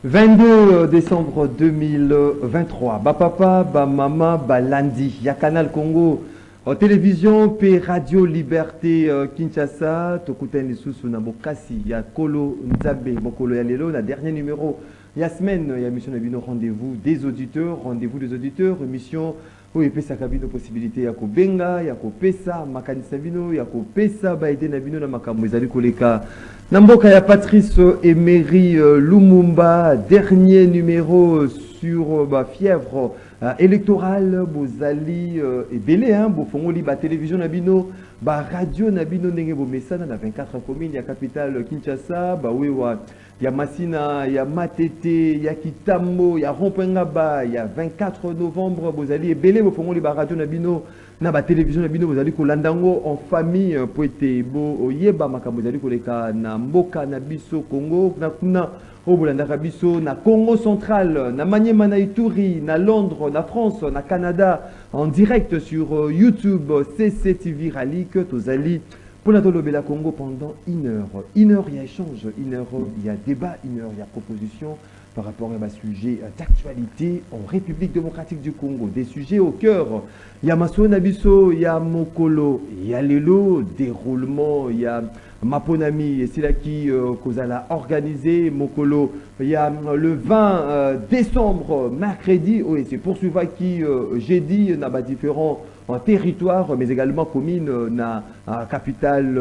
22 décembre 2023. Ba papa, ba mama, ba lundi. Ya Canal Congo. Télévision, P Radio Liberté Kinshasa. Tokuten Isusu na Bokasi. Ya Kolo Nzabe. Bokolo ya Lelo. Na dernier numéro. Ya semaine. Ya mission Nabino rendez-vous des auditeurs. Rendez-vous des auditeurs. Émission. Oui, pesa kabino possibilité ya kobenga, ya kopesa makanisa bino, ya kopesa baide na bino na makambo ezali koleka. Namboka ya Patrice Emery Lumumba, dernier numéro sur fièvre électorale, bozali ebele hein, bofongoli ba télévision na bino, ba radio na bino ndenge bo mesana na 24 communes ya capitale Kinshasa, ba wewa ya Masina, ya Matete, ya Kitambo, ya Rompengaba, ya 24 novembre, bozali ebele bofongoli ba radio na bino na ba télévision na bino bozali kolandango en famille poete bo oyeba makambo bozali koleka na mboka na biso Congo na kuna o bolandaka biso na Congo central na Maniema na Ituri na Londres na France na Canada en direct sur YouTube CCTV Ralik tozali pour la Tolobela Congo pendant une heure il y a échange, une heure il y a débat, une heure il y a proposition par rapport à un sujet d'actualité en République démocratique du Congo. Des sujets au cœur. Il y a Maso Nabiso, il y a Mokolo, il y a Lelo, déroulement, il y a Maponami, c'est là qui a organisé Mokolo. Il y a le 20 décembre, mercredi, oui, c'est poursuivant qui jeudi, n'a pas différents territoire, mais également commune na capitale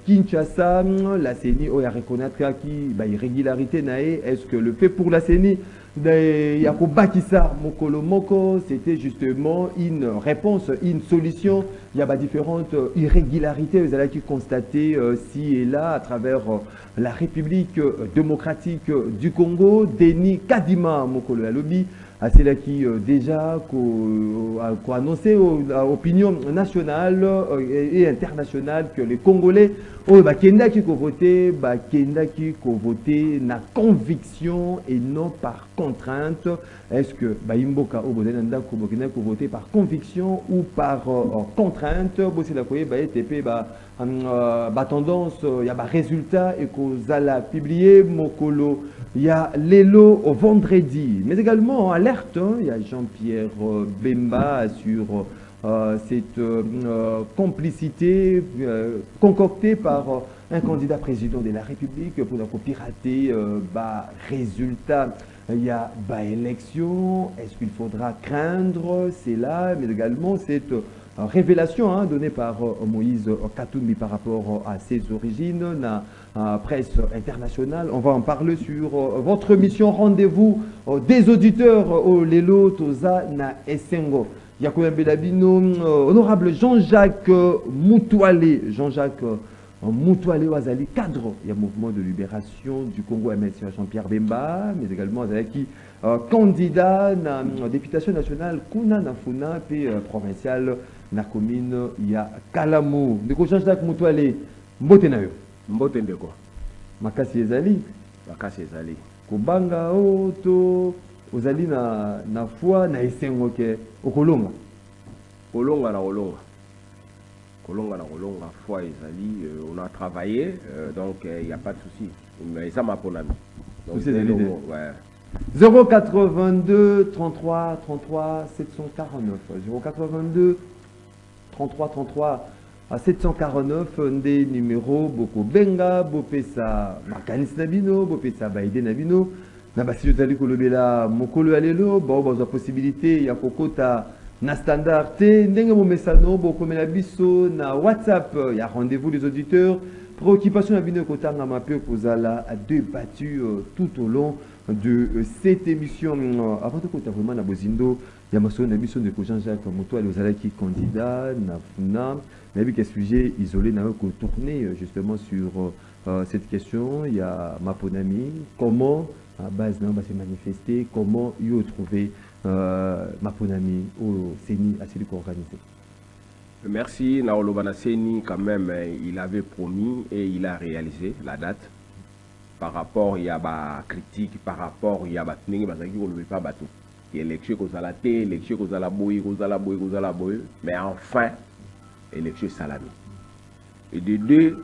Kinshasa. La CENI a reconnaître qui irrégularité nae. Est-ce que le fait pour la CENI de Yakobakisa Mokolo Moko, c'était justement une réponse, une solution. Il y a différentes irrégularités vous allez qui constater ci et là à travers la République démocratique du Congo. Denis Kadima Mokolo Alobi. C'est là qui déjà a annoncé à l'opinion nationale et internationale que les Congolais kenda qui voté na conviction et non par contrainte. Est-ce que imboka au bodenanda ko voter par conviction ou par contrainte? C'est la koye TP tendance il y a résultat et qu'on a publié Mokolo. Il y a Lelo au vendredi, mais également alerte, hein, il y a Jean-Pierre Bemba sur cette complicité concoctée par un candidat président de la République pour pirater résultat. Il y a élection, est-ce qu'il faudra craindre? C'est là, mais également cette révélation hein, donnée par Moïse Katumbi par rapport à ses origines, la presse internationale. On va en parler sur votre mission rendez-vous des auditeurs au Lelo Toza na Essengo. Yakoya Belabino, honorable Jean-Jacques Moutoualé, Jean-Jacques Moutoualé Wazali, cadre du mouvement de libération du Congo, M. Jean-Pierre Bemba, mais également Zalaki, candidat à la députation nationale Kuna Nafuna, puis provinciale na commune il y a Kalamu. Ndeko Jean-Jacques Moutoualé, mbote na yo. Mbote ndeko. Makasi ezali. Makasi ezali. Kubanga oto ozali na foi na esengo ke okolonga. Kolonga na kolonga. Kolonga na kolonga foi ezali. On a travaillé donc il n'y a pas de souci. Mais ça m'a pour l'ami. Donc c'est ouais. 082 33 33 749 082 33 33 à 749 des numéros Boko Benga Bopesa Makanis Nabino Bopesa Baide Nabino Nabasi Zali Kolobela Mokolo Alelo bon la possibilité ya kokota na standard te ndenge mo mesano Boko Melabiso na WhatsApp ya rendez-vous des auditeurs préoccupation na bino kotanga mape kozala débattu tout au long de cette émission. Avant de côté vraiment na bozindo ya maso na biso de Jean-Jacques Moutoualé ozalaki candidat na funa mais avec un sujet isolé na ko tourner justement sur cette question. Il y a Maponami, comment à base n'a pas se manifester, comment y trouver Maponami au CENI à celui organisé. Merci Naolobana Seni quand même il avait promis et il a réalisé la date. Par rapport il y a ba critique par rapport il y a ba tningi bazaki ko lever pas bateau élection kozala te élection kozala boy mais enfin élection salami et de deux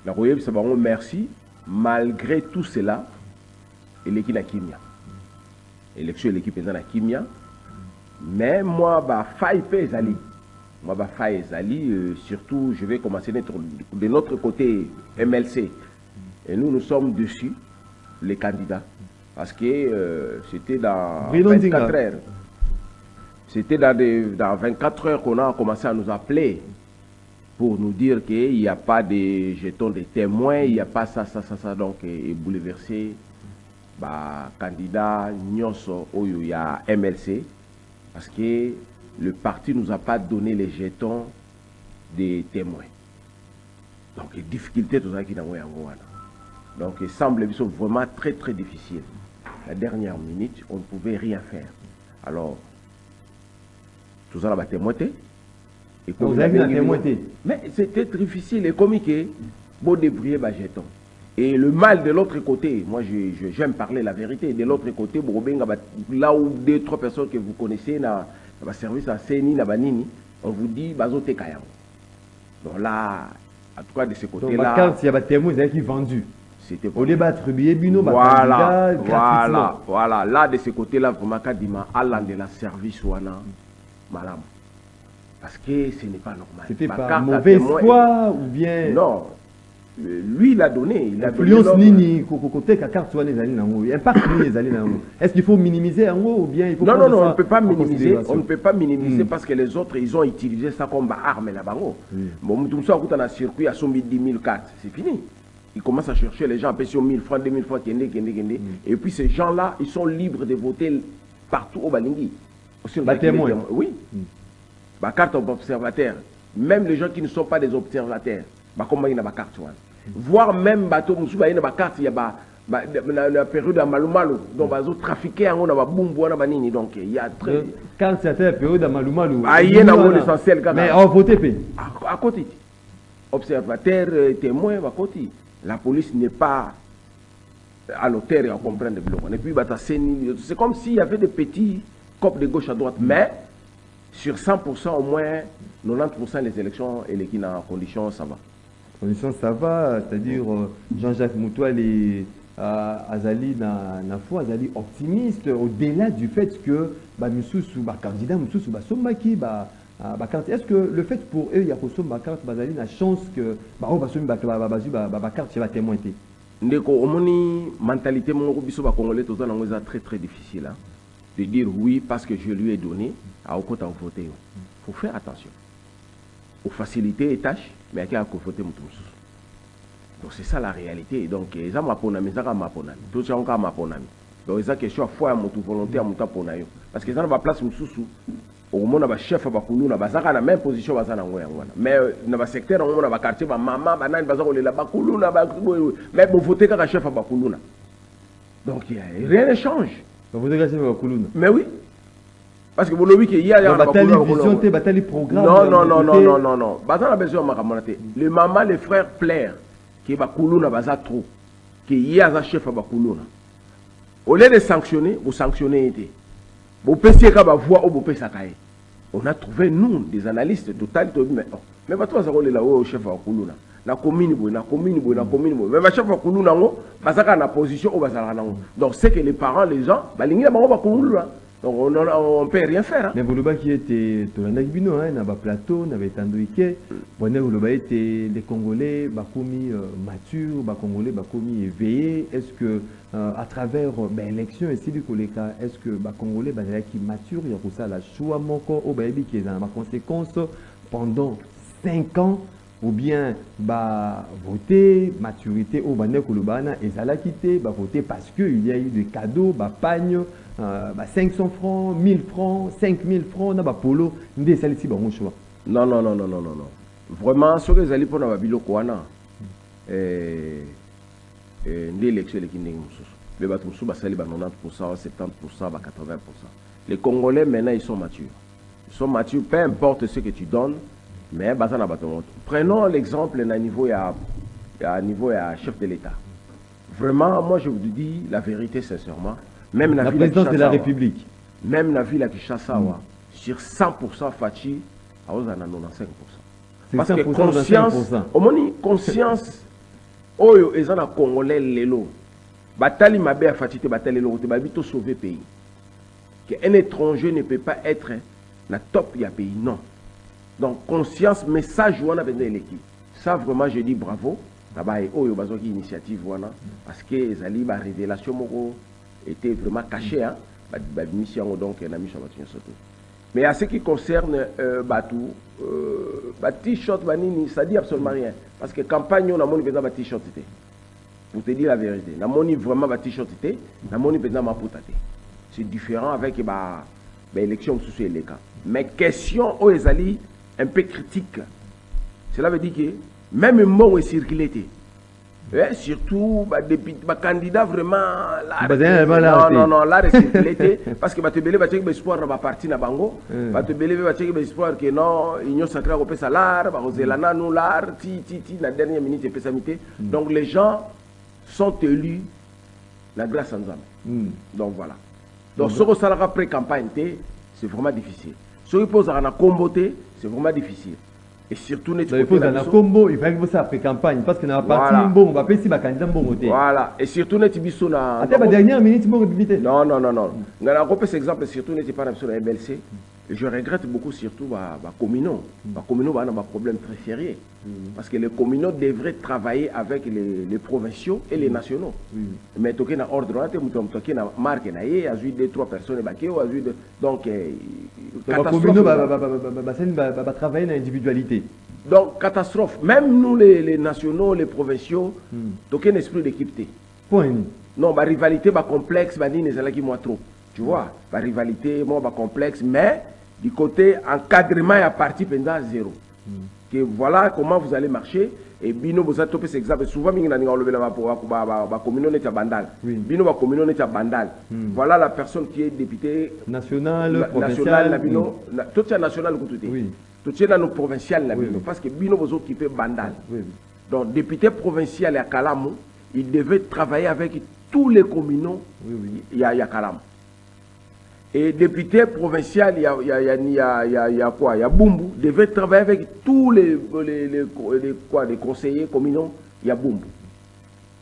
la royaume ça va merci malgré tout cela et l'équipe à Kimia. Élection de l'équipe à Kimia. Mais moi, bah, faille Zali. Moi, bah, faille Zali. Surtout, je vais commencer de notre côté MLC. Et nous sommes dessus, les candidats. Parce que c'était dans 24 heures. C'était dans 24 heures qu'on a commencé à nous appeler pour nous dire qu'il n'y a pas de jetons de témoins, il n'y a pas ça. Donc, et bouleversé, bah, candidat, Nyonso, il y a MLC. Parce que le parti ne nous a pas donné les jetons des témoins. Donc, les difficultés, tout ça qui n'ont rien. Donc, il semble vraiment très, très difficile. La dernière minute, on ne pouvait rien faire. Alors, tout ça, on a témoigné. Vous avez témoigné. Mais c'était difficile. Et comme que, bon débrouiller, bah, jeton. Et le mal de l'autre côté, moi j'aime parler la vérité, de l'autre côté, là où 2-3 personnes que vous connaissez, dans le service à Seni, on vous dit, bazote kayang. Donc là, en tout cas de ce côté-là. Donc, il y a des témoins qui sont vendus. C'était au débat tribunal bino voilà. Là de ce côté là vraiment kadima allant de la service wana malam parce que ce n'est pas normal. C'était pas mauvais espoir ou bien non, lui il a donné, il a influence nini côté ka carte wana ezali nango impact nini ezali nango. Est-ce qu'il faut minimiser en haut ou bien il faut non on ne peut pas minimiser, on ne peut pas minimiser parce que les autres ils ont utilisé ça comme arme là bango. Bon tout ça on a circuit à 10 000 cartes, c'est fini. Ils commencent à chercher les gens à payer 1000 francs, 2000 francs, et puis ces gens-là, ils sont libres de voter partout au Balingui. Témoin. Oui. Bah, carte observateur. Même les gens qui ne sont pas des observateurs, bah, comment il y a ma carte. Voire même bateau, il y a ma carte, il y a la période à Malumalu, donc ils ont trafiqué en on a boum, donc il y a très. Quand c'était la période à Malumalu, il y a l'essentiel. Mais on votait à côté. Observateur, témoin, à côté. La police n'est pas à l'auteur et à comprendre le bloc. Et puis, c'est comme s'il y avait des petits copes de gauche à droite. Mais sur 100%, au moins 90% des élections et les qui en condition, ça va. Condition, ça va. C'est-à-dire, Jean-Jacques Moutoual et Azali Nafou, Azali optimiste au-delà du fait que candidat Moussous Sombaki, est-ce que le fait pour eux, il y a une chance que carte va témoigner? Ndeko, mentalité congolais très très difficile de dire oui parce que je lui ai donné à voter. Il faut faire attention. Pour faciliter les tâches, mais il y a qu'à voter. Donc c'est ça la réalité. Donc ils ont ma ponami, ils ont ma ponami. Tout ça on a ma ponami. Donc ils ont question à fois à mon volonté à mon temps ponayo. Parce qu'ils ont ma place sous. Au moins, le chef va couler, na bazaka na même position bazana ngoya ngwana. Mais dans le secteur on a quartier ba maman ba nani bazako la ba kuluna ba mais bon voter quand chef va kuluna. Donc rien ne change. Vous voter quand chef va kuluna. Mais oui. Parce que vous le week il y a bataille vision té bataille programme. Non. Bazana besoin makamonate. Le maman les frères plaire qui va kuluna baza trop. Qui y a un chef va kuluna. Au lieu de sanctionner, vous sanctionnez été. On a trouvé, nous, des analystes total, mais pas toi, ça là au chef à Koulouna. La commune, mais le chef à Koulouna, na position au Bazarana. Donc, c'est que les parents, les gens, donc on ne peut rien faire. Mais vous le qui était dans un plateau, on avait tandoïké, les Congolais, matures, les Congolais, éveillés. Est-ce que à travers l'élection ici du Koleka, est-ce que les Congolais qui mature, il y a pour ça la choix moko au baby qui est dans ma conséquence pendant 5 ans ou bien voter maturité au Bane Kolobana et ça l'a quitté, voter parce qu'il y a eu des cadeaux, pagne, 500 francs, 1000 francs, 5000 francs, polo, des salisi bon choix. Non. Vraiment, ce que vous allez pour la biloko des élections les Kinding les bateaux sous basali 90%, 70%, 80%. Les Congolais maintenant ils sont matures. Ils sont matures, peu importe ce que tu donnes, mais prenons l'exemple à niveau chef de l'État. Vraiment, moi je vous dis la vérité sincèrement. Même la présidence de la République. Même la ville à Kinshasa, sur 100% Fachi, à 95%. Parce que conscience, au moins conscience, oyo ezana Congolais lelo. Batali Mabé a fatigué Batali Loroté, Babito sauver le pays. Qu'un étranger ne peut pas être na top du pays, non. Donc, conscience, message, on a besoin de l'équipe. Ça, vraiment, je dis bravo. Là-bas, il y a une initiative, parce que les révélations étaient vraiment cachées. Hein? Donc, mais à ce qui concerne Batou, t-shirt, ça dit absolument rien. Parce que campagne, on a mon besoin de t-shirt. Pour te dire la vérité, on a vraiment de t-shirt, on a mon besoin de poutate. C'est différent avec l'élection sous les cas. Mais question aux Ezali un peu critique. Cela veut dire que même un mot est circulé. Surtout des candidats vraiment non là est circulé parce que tu belé tu espoir na parti na bango tu belé tu espoir que non union sacrée au salaire ba ozelana nous l'art ti la dernière minute pesamité. Donc les gens sont élus la grâce en Nzambe. Donc voilà. Donc ce que ça après campagne c'est vraiment difficile. Ce qui pose à la comboté, c'est vraiment difficile. Et surtout, il faut combo, il faut que vous après campagne parce que dans la partie bon, on va payer si ma candidat bon côté. Voilà. Et surtout, net biso na. Attends, la dernière minute, bon limité. Non. Dans la repère cet exemple, surtout n'était pas sur la MLC. Je regrette beaucoup surtout les communaux. Les communaux ont un problème très sérieux. Parce que les communaux devraient travailler avec les provinciaux et les nationaux. Mais tu as un ordre, tu as une marque, tu as 2-3 personnes, donc les communaux vont travailler dans l'individualité. Donc catastrophe. Même nous les nationaux, les provinciaux, tu as un esprit d'équipe. Point. Non, la rivalité, la complexe, moi trop. Tu vois, la rivalité, moi, complexe, mais du côté encadrement, il y a parti pendant zéro. Que voilà comment vous allez marcher. Et bino, vous avez topé cet exemple. Souvent, il y a une communauté bandal. Bino, communauté bandal. Voilà la personne qui est députée nationale, provinciale. Tout est national, tout est dans nos provinciales. Parce que bino, vous occupez bandal. Donc, député provincial à Kalamou, il devait travailler avec tous les communaux. Il y a Kalamou. Et député provincial, il y a quoi? Il y a Bumbu, devait travailler avec tous les conseillers communaux, il y a Bumbu.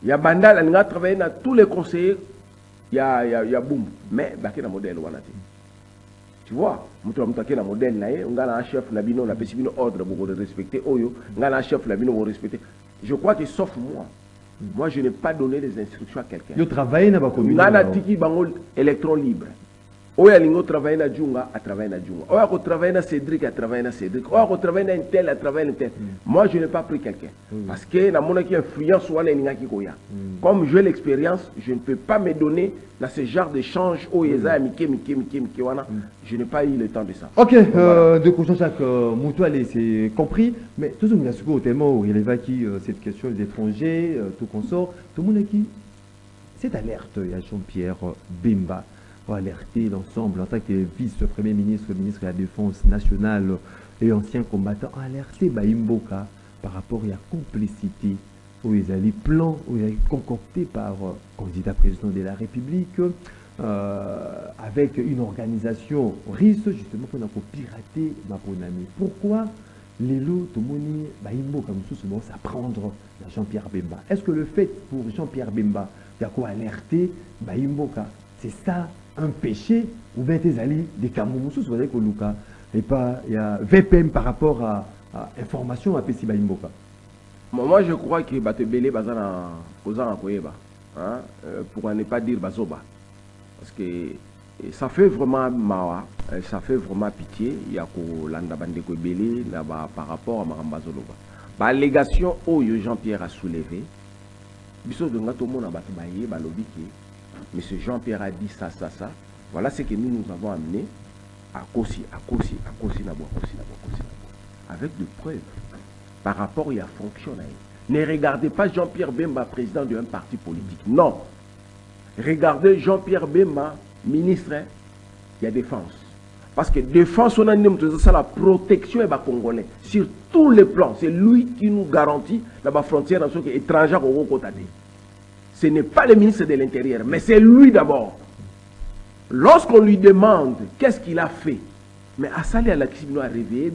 Il y a Bandal, il a travaillé avec tous les conseillers, il y a Bumbu. Mais il y a un modèle. Tu vois, il y a un modèle, on a un chef, on a un ordre pour respecter, on a un chef, on a respecter. Je crois que sauf moi, je n'ai pas donné des instructions à quelqu'un. Vous travaillez dans la communauté. On a un tiki électron libre. Oya lingo travaille na Djunga, a travaillé na Djunga. Oya ko travaille na Cédric, a travaillé na Cédric. Oya ko travaille na un tel, a travaillé na tel. Moi, je n'ai pas pris quelqu'un. Parce que na mon qui influence ou na ki koya. Comme j'ai l'expérience, je ne peux pas me donner dans ce genre d'échange. Oh, yeza mike wana. Je n'ai pas eu le temps de ça. Ok, de coucher chaque Moutouale, c'est compris. Mais tout le monde a su tellement où il évoque cette question des étrangers, tout consort. Tout le monde qui cette alerte, il y a Jean-Pierre Bemba. Pour alerter l'ensemble en tant que vice-premier ministre, ministre de la Défense nationale et ancien combattant, alerter Baimboka par rapport à la complicité où il y a les plans, où il y a concocté par candidat président de la République avec une organisation risque justement qu'on a pour pirater ma bonne. Pourquoi les lots de Moni Baimboka nous ça prendre Jean-Pierre Bemba? Est-ce que le fait pour Jean-Pierre Bemba il y a quoi alerter Baimboka, c'est ça un péché ou bien tes alliés des Camoumoussous, vous voyez que Luka et pas il y a VPM par rapport à information à Pessi Baimboka. Moi je crois que Batebele Bazana Kozana Koyeba pour ne pas dire Bazoba parce que ça fait vraiment mawa, ça fait vraiment pitié. Il y a ko landa bande ko belé par rapport à Marambazoloba. Ba allégation Oyo Jean-Pierre a soulevé. Biso de ngato mona batu baye balobi ki Monsieur Jean-Pierre a dit ça. Voilà ce que nous avons amené à Kossi, avec des preuves par rapport à la fonction. Ne regardez pas Jean-Pierre Bemba, président d'un parti politique. Non. Regardez Jean-Pierre Bemba, ministre de la Défense. Parce que défense, on a la protection des Congolais sur tous les plans. C'est lui qui nous garantit la frontière étrangère au côté. Ce n'est pas le ministre de l'Intérieur, mais c'est lui d'abord. Lorsqu'on lui demande qu'est-ce qu'il a fait, mais Assali a réveillé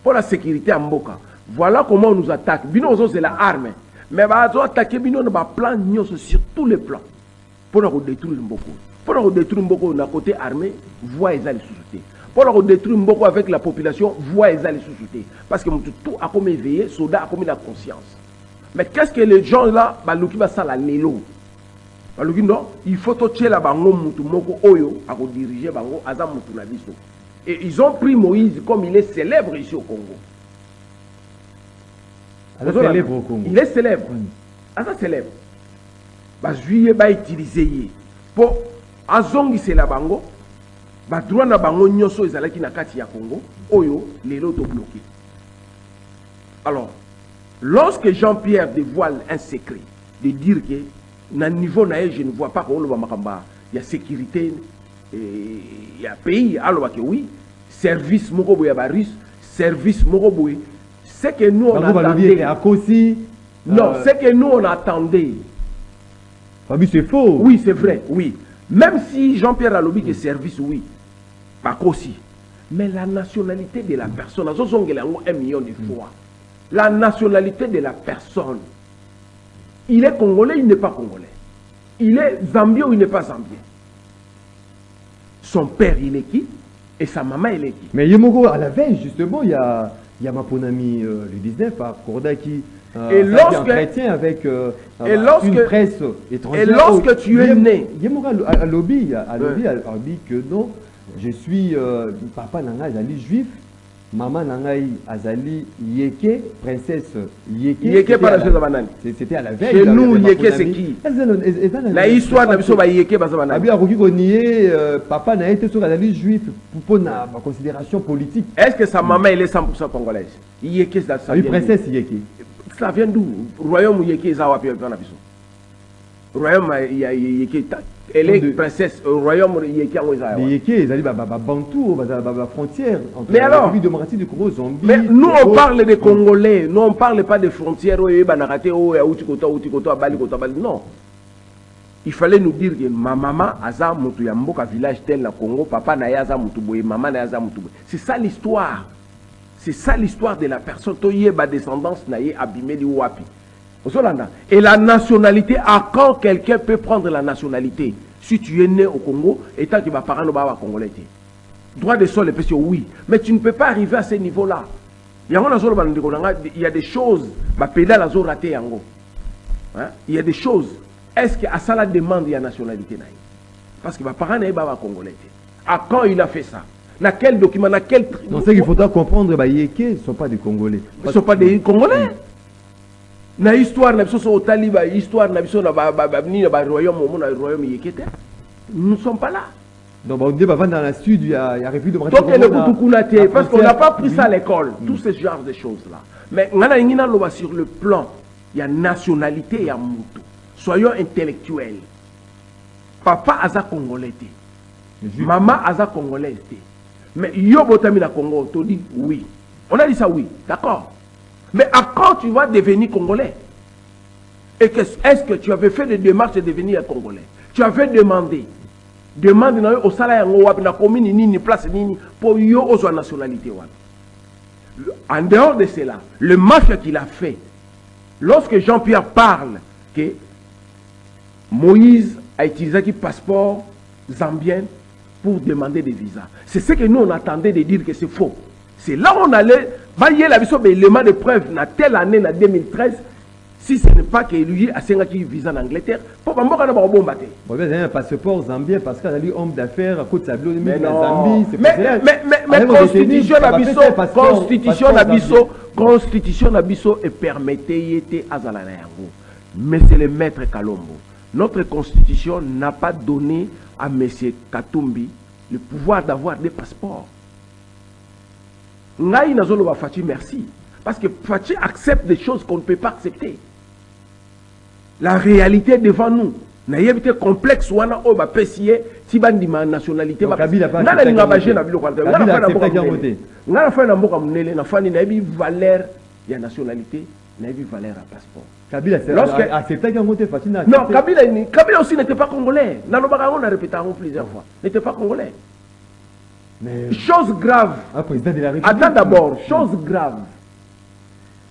pour la sécurité en Mboka. Voilà comment on nous attaque. Bino c'est la arme. Mais bah, ils ont attaqué Bino dans plan sur tous les plans. Pour nous détruire beaucoup. Pour nous détruire beaucoup, on a côté armé, voix et les sous-soutés. Pour nous détruire beaucoup avec la population, voix et les sous-soutés. Parce que tout a comme éveillé, soldats a comme la conscience. Mais qu'est-ce que les gens là, bah, nous qui va ça la lélo. Bah, non, il faut tuer la bango mutu moko oyo à diriger bango azam mutu na biso. Et ils ont pris Moïse comme il est célèbre ici au Congo. Célèbre au Congo. Il est célèbre. Asa célèbre. Bah, juillet va utiliser pour azongi c'est la bango. Bah, droit na bango nyoso ezalaki na kati ya Congo. Oyo, les lots bloqués. Alors, lorsque Jean-Pierre dévoile un secret, de dire que, na niveau nae, je ne vois pas qu'il y a sécurité, il y a pays, alors que oui, service Moroboy russe, service Moroboy, c'est que nous on attendait. Non, c'est que nous on attendait. Fabi, c'est faux. Oui, c'est vrai, oui. Même si Jean-Pierre a lobby que service, oui, pas aussi. Mais la nationalité de la personne, 1 million de fois. La nationalité de la personne. Il est congolais, il n'est pas congolais. Il est zambien ou il n'est pas zambien. Son père, il est qui? Et sa maman, elle est qui? Mais Yemoko, à la veille, justement, il y a Maponami le 19 à Kordaki. Et lorsque entretien avec une presse étrangère. Et lorsque tu es né. Yemoko à lobby que non, je suis papa nanga azali juif, maman nangai azali Yeke, princesse Yeke. Yeke par la chose banane. C'était à la veille. Chez nous, Yeke c'est qui? La histoire n'a pas Yeke basa banane. Abi akoki ko nier papa na été sur azali juif pour na considération politique. Est-ce que sa maman elle est 100% congolaise? Yeke ça vient. Princesse Yeke. Ça vient d'où? Royaume Yeke ça va na biso. Royaume Yeke elle est princesse au royaume Yeke en Ozawa. Yeke, ils allaient Bantou, la frontière entre la République démocratique du Congo, Zambie. Mais nous on parle des Congolais, nous on parle pas des frontières où Banarate où Outikoto Bali non. Il fallait nous dire que ma maman aza mutu ya mboka village tel na Congo, papa na yaza mutu boye, maman na yaza mutu boye. C'est ça l'histoire. C'est ça l'histoire de la personne toye ba descendance na ye abimeli wapi. Et la nationalité, à quand quelqu'un peut prendre la nationalité? Si tu es né au Congo, et tant que tes parents ne sont pas congolais. Droit de sol, oui. Mais tu ne peux pas arriver à ce niveau-là. Il y a des choses, il y a des choses. Est-ce qu'à ça la demande, il y a nationalité? Parce que mes parents ne sont pas congolais. À quand il a fait ça? Dans quel document? Dans quel... Donc c'est qu'il faudra comprendre que les Yéké ne sont pas des Congolais. Ils ne sont pas des Congolais. Na histoire na biso au taliba histoire na biso na ba royaume Yekete. Nous ne sommes pas là. Donc on dit dans la sud il y a République de Martinique parce qu'on n'a pas pris ça à l'école, tous ces genres de choses là. Mais ngana ngina loba sur le plan, il y a nationalité, il y a mutu. Soyons intellectuels. Papa aza congolais. Maman aza congolaise. Mais yo botami na Congo, to dit oui. On a dit ça oui, d'accord. Mais à quand tu vas devenir congolais? Et est-ce que tu avais fait des démarches de devenir congolais? Tu avais demandé. Demande au salaire na commune ni place ni pour yo aux nationalité. En dehors de cela, le match qu'il a fait, lorsque Jean-Pierre parle que Moïse a utilisé un passeport zambien pour demander des visas, c'est ce que nous on attendait de dire que c'est faux. C'est là où on allait, il la vision élément de preuve, dans telle année, en 2013, si ce n'est pas que lui a signé visa en Angleterre, pour que je ne bombe. Il y a un passeport zambien parce qu'il a eu homme d'affaires à côté de Sablo, mais constitution Nabiso et permettez à Zalanayango. Mais c'est le maître Kalombo. Notre constitution n'a pas donné à M. Katumbi le pouvoir d'avoir des passeports. Ngai Nazolo Fati, merci. Parce que Fati accepte des choses qu'on ne peut pas accepter. La réalité est devant nous. Na yebite complexe wana o ba pesier ti bandi ma nationalité ba ngala ni ngabaje na bilo kwalta ngala fa na mboka munele na fani na yebi valeur ya nationalité na yebi valeur à passeport. Kabila accepté qu'il monte Fati na. Non, Kabila aussi n'était pas congolais. Na lobaka on a répété plusieurs fois. N'était pas congolais. Mais... Chose grave. Attends d'abord, chose grave.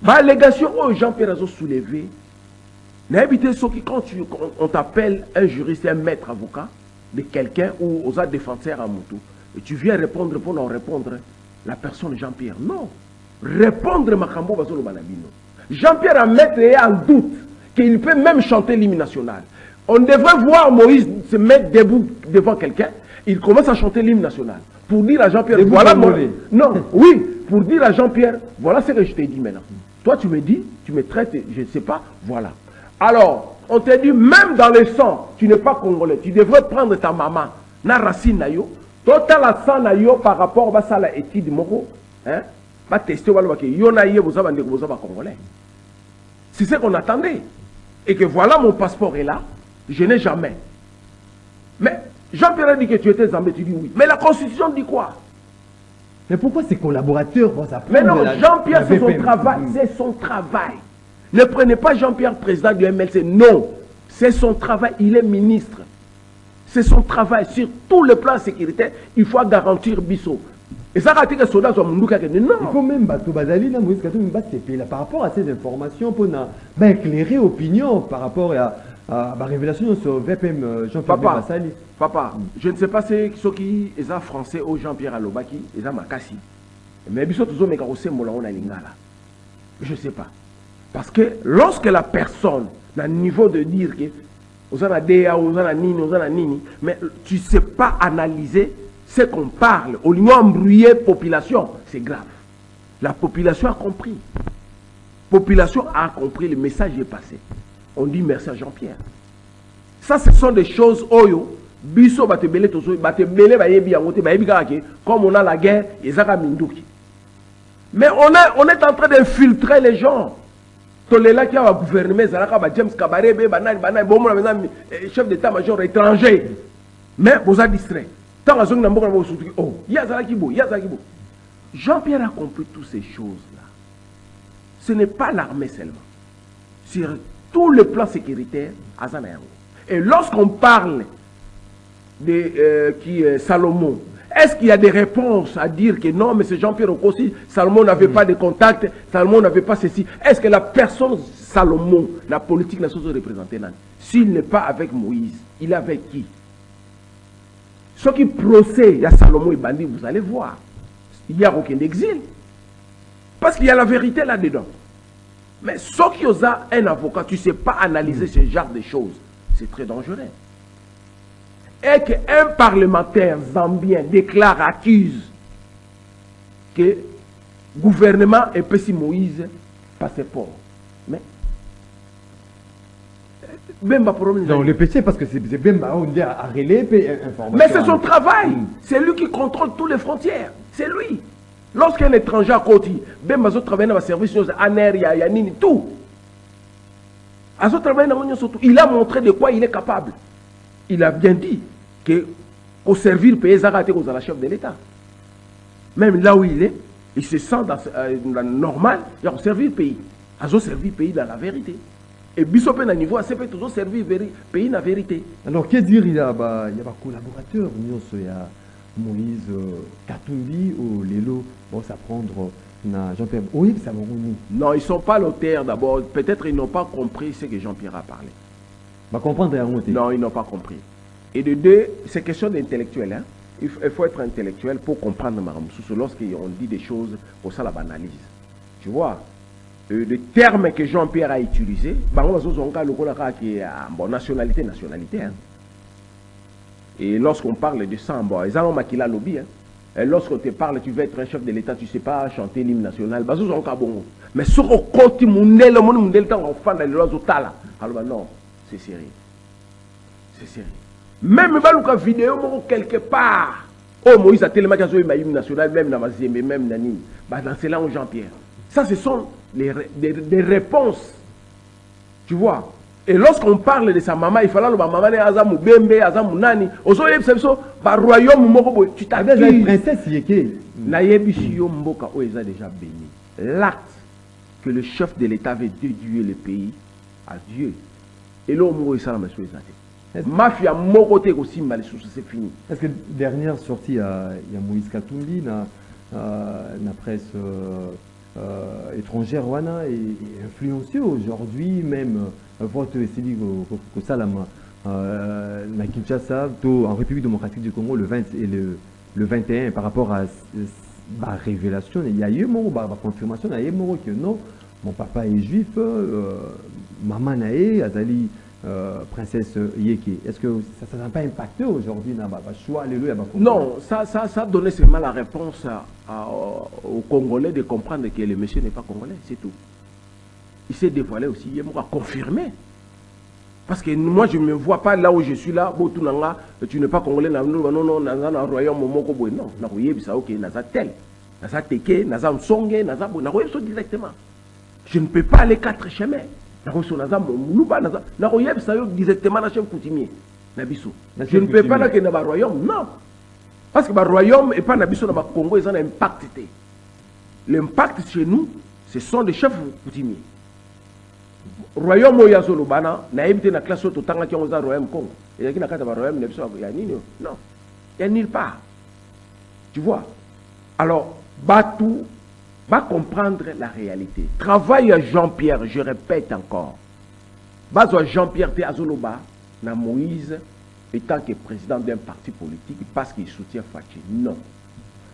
L'allégation où Jean-Pierre a soulevé, N'habitez ce qui, quand on t'appelle un juriste, un maître avocat de quelqu'un ou aux défenseurs à moto, et tu viens répondre pour non répondre, la personne Jean-Pierre. Non. Répondre Makambo Basolo Banabino. Jean-Pierre a mettre en doute qu'il peut même chanter l'hymne national. On devrait voir Moïse se mettre debout devant quelqu'un. Il commence à chanter l'hymne national. Pour dire à Jean-Pierre, voilà mon... Non, oui, pour dire à Jean-Pierre, voilà ce que je t'ai dit maintenant. Toi, tu me dis, tu me traites, je ne sais pas, voilà. Alors, on t'a dit, même dans le sang, tu n'es pas congolais. Tu devrais prendre ta maman, na racine nayo, total la sang nayo par rapport à ça, la étude moro, hein, va tester, congolais. C'est ce qu'on attendait. Et que voilà, mon passeport est là, je n'ai jamais. Mais Jean-Pierre a dit que tu étais Zambé, tu dis oui. Mais la Constitution dit quoi? Mais pourquoi ces collaborateurs vont s'apprendre? Mais non, Jean-Pierre, c'est son travail. C'est son travail. Ne prenez pas Jean-Pierre président du MLC. Non. C'est son travail. Il est ministre. C'est son travail. Sur tout le plan sécuritaire, il faut garantir Bissot. Et ça, il faut même par rapport à ces informations pour éclairer l'opinion par rapport à la révélation sur VPM Jean-Pierre Bassali. Papa, je ne sais pas ceux qui sont français ou Jean-Pierre Alobaki, ils sont Makassi. Mais Bissot, ils ont mis lingala. Je ne sais pas. Parce que lorsque la personne, à un niveau de dire que vous avez DA, vous avez Nini, mais tu ne sais pas analyser ce qu'on parle, au lieu d'embrouiller la population, c'est grave. La population a compris. La population a compris, le message est passé. On dit merci à Jean-Pierre. Ça, ce sont des choses, Oyo, Bisso, comme on a la guerre, mais on est en train d'infiltrer les gens. Tous les là qui ont gouverné, James Kabarebe, chef d'état-major étranger. Mais vous avez distrait. Jean-Pierre a compris toutes ces choses-là. Ce n'est pas l'armée seulement. Sur tout le plan sécuritaire, et lorsqu'on parle de Salomon, est-ce qu'il y a des réponses à dire que non, mais c'est Jean-Pierre aussi, Salomon n'avait pas de contact, Salomon n'avait pas ceci. Est-ce que la personne Salomon, la politique n'a pas représenté là? S'il n'est pas avec Moïse, il est avec qui? Ceux qui procèdent à Salomon et Bandi, vous allez voir. Il n'y a aucun exil. Parce qu'il y a la vérité là-dedans. Mais ceux qui ont un avocat, tu ne sais pas analyser ce genre de choses. C'est très dangereux. Et qu'un parlementaire zambien déclare, accuse que le gouvernement est Pessi Moïse passeport. Mais non, le péché, parce que c'est Bemba, on dit à relayer information. Mais c'est son travail. C'est lui qui contrôle toutes les frontières. C'est lui. Lorsqu'un étranger à côté, Bemba travaille dans le service, il y a Nini, tout. Il a montré de quoi il est capable. Il a bien dit qu'au servir le pays, Zaraté aux la chef de l'État. Même là où il est, il se sent dans normal, il a servi le pays. Il a servi le pays dans la vérité. Et Bissopé à niveau, c'est peut toujours servir le pays dans la vérité. Alors, qu'est-ce dire, il y a des collaborateurs, il y a Moïse Katumbi ou Lelo, bon, ça prendre Jean-Pierre. Oui, ça va. Non, ils ne sont pas l'auteur d'abord. Peut-être ils n'ont pas compris ce que Jean-Pierre a parlé. Va comprendre. Non, ils n'ont pas compris. Et de deux, c'est question d'intellectuel. Hein? Il faut être intellectuel pour comprendre Maramoussou lorsqu'on dit des choses pour ça la banalise. Tu vois, le terme que Jean-Pierre a utilisé, nationalité. Hein? Et lorsqu'on parle de ça, bon, ils ont maquillé la lobby. Hein? Et lorsqu'on te parle, tu veux être un chef de l'État, tu ne sais pas chanter l'hymne national. Mais ce qu'on compte, alors non, c'est sérieux. C'est sérieux. Même la vidéo quelque part. Oh, Moïse a tellement gazé l'hymne national, même dans Mazembe, même dans Nini. C'est là où Jean-Pierre. Ça, ce sont des réponses. Tu vois. Et lorsqu'on parle de sa maman, il fallait que maman ait Azamou Bembe, Azamou Nani. Ozo yebseso, par royaume Morobo, tu t'accuses. Princesse Yeke. Nayebishi Mboka o eza déjà béni. L'acte que le chef de l'État avait déduit le pays à Dieu. Et là, Moro Isala Massou Ezate. Mafia Morote aussi Malissou, c'est fini. Est-ce que dernière sortie, il y a Moïse Katumbi, la presse étrangère, Wana, et influencé aujourd'hui, même vote esili kosalama na Kinshasa en République démocratique du Congo le 20 et le 21 par rapport à la révélation, il y a eu la confirmation, il y a eu que non, mon papa est juif, maman nae, azali princesse Yeke. Est-ce que ça n'a pas impacté aujourd'hui dans le choix? Non, ça donnait seulement la réponse aux Congolais de comprendre que le monsieur n'est pas congolais, c'est tout. Il s'est dévoilé aussi, il m'a confirmé. Parce que moi, je ne me vois pas là où je suis là, tu n'es pas congolais, non, royaume, non, directement. Je ne peux pas aller quatre chemins. Directement dans chef coutumier. Je ne peux pas aller dans le royaume, non. Parce que le royaume n'est pas dans le Congo, ils ont un impact. L'impact chez nous, ce sont les chefs coutumiers. Royaume oya zolobana na ebité na classe auto tanga ki onza royaume Congo et yaki na kata ba royaume ne biso ya nini non il y a nulle part, tu vois. Alors Batou va comprendre la réalité. Travaille à Jean-Pierre, je répète encore, bazo Jean-Pierre te azoloba na Moïse étant que président d'un parti politique parce qu'il soutient Fachi. Non,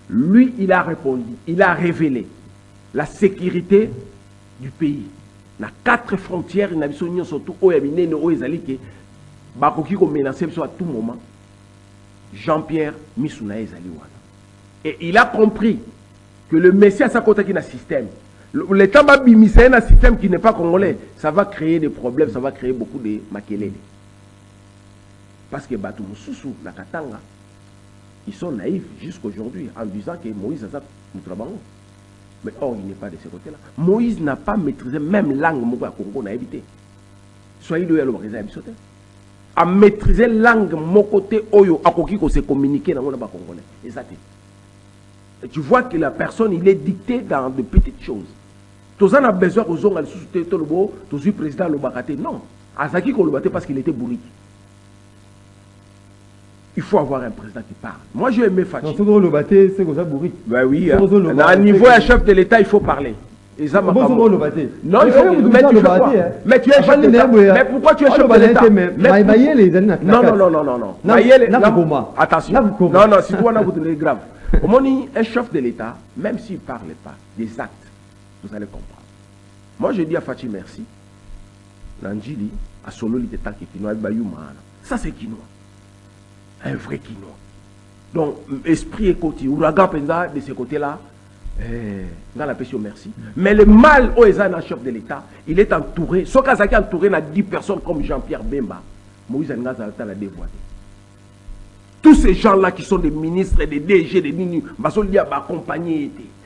lui il a répondu, il a révélé la sécurité du pays. Na 4 frontières, il y a surtout au Yamine, au Ezalike, Bakoki ko menacer à tout moment. Jean-Pierre Missouna Ezaliwana. Et il a compris que le Messie à sa côté qui a un système. Le temps c'est un système qui n'est pas congolais, ça va créer des problèmes, ça va créer beaucoup de makelele. Parce que Batou Moussoussou, la Katanga, ils sont naïfs jusqu'aujourd'hui en disant que Moïse a ça Moutrabango. Mais or, il n'est pas de ce côté-là. Moïse n'a pas maîtrisé même langue Moko à Congo, n'a évité. Soyez le yalo brisé à bisoté. A maîtriser langue mon côté oyo à Koki qu'on s'est communiqué dans le Congolais. Exactement. Et tu vois que la personne, il est dicté dans de petites choses. Tous en a besoin aux gens à soutenir tout le beau, tous le président le baraté. Non. Azaki qu'on le battait parce qu'il était bourrique. Il faut avoir un président qui parle. Moi, j'ai aimé Fachi. Non, c'est le batté, c'est comme ça, bourrique. Ben oui, à un niveau un chef de l'État, il faut parler. Et ça m'a pas. Non, il faut mais tu es chef de l'État. Mais pourquoi tu es chef de l'État? Non. Attention. Non, si toi, on a grave. Au moment un chef de l'État, même s'il ne parle pas des actes, vous allez comprendre. Moi, je dis à Fachi merci. Nanjili, à Solo, il était qui Kinois, ça c'est Kinois. Un vrai Kinois. Donc, esprit et côté, ouragan penza de ce côté-là, dans la question merci. Mais le mal au Ezana, chef de l'État, il est entouré, sauf qu'il est entouré de 10 personnes comme Jean-Pierre Bemba, Moïse Ngaza l'a dévoilé. Tous ces gens-là qui sont des ministres, des DG, des Nini,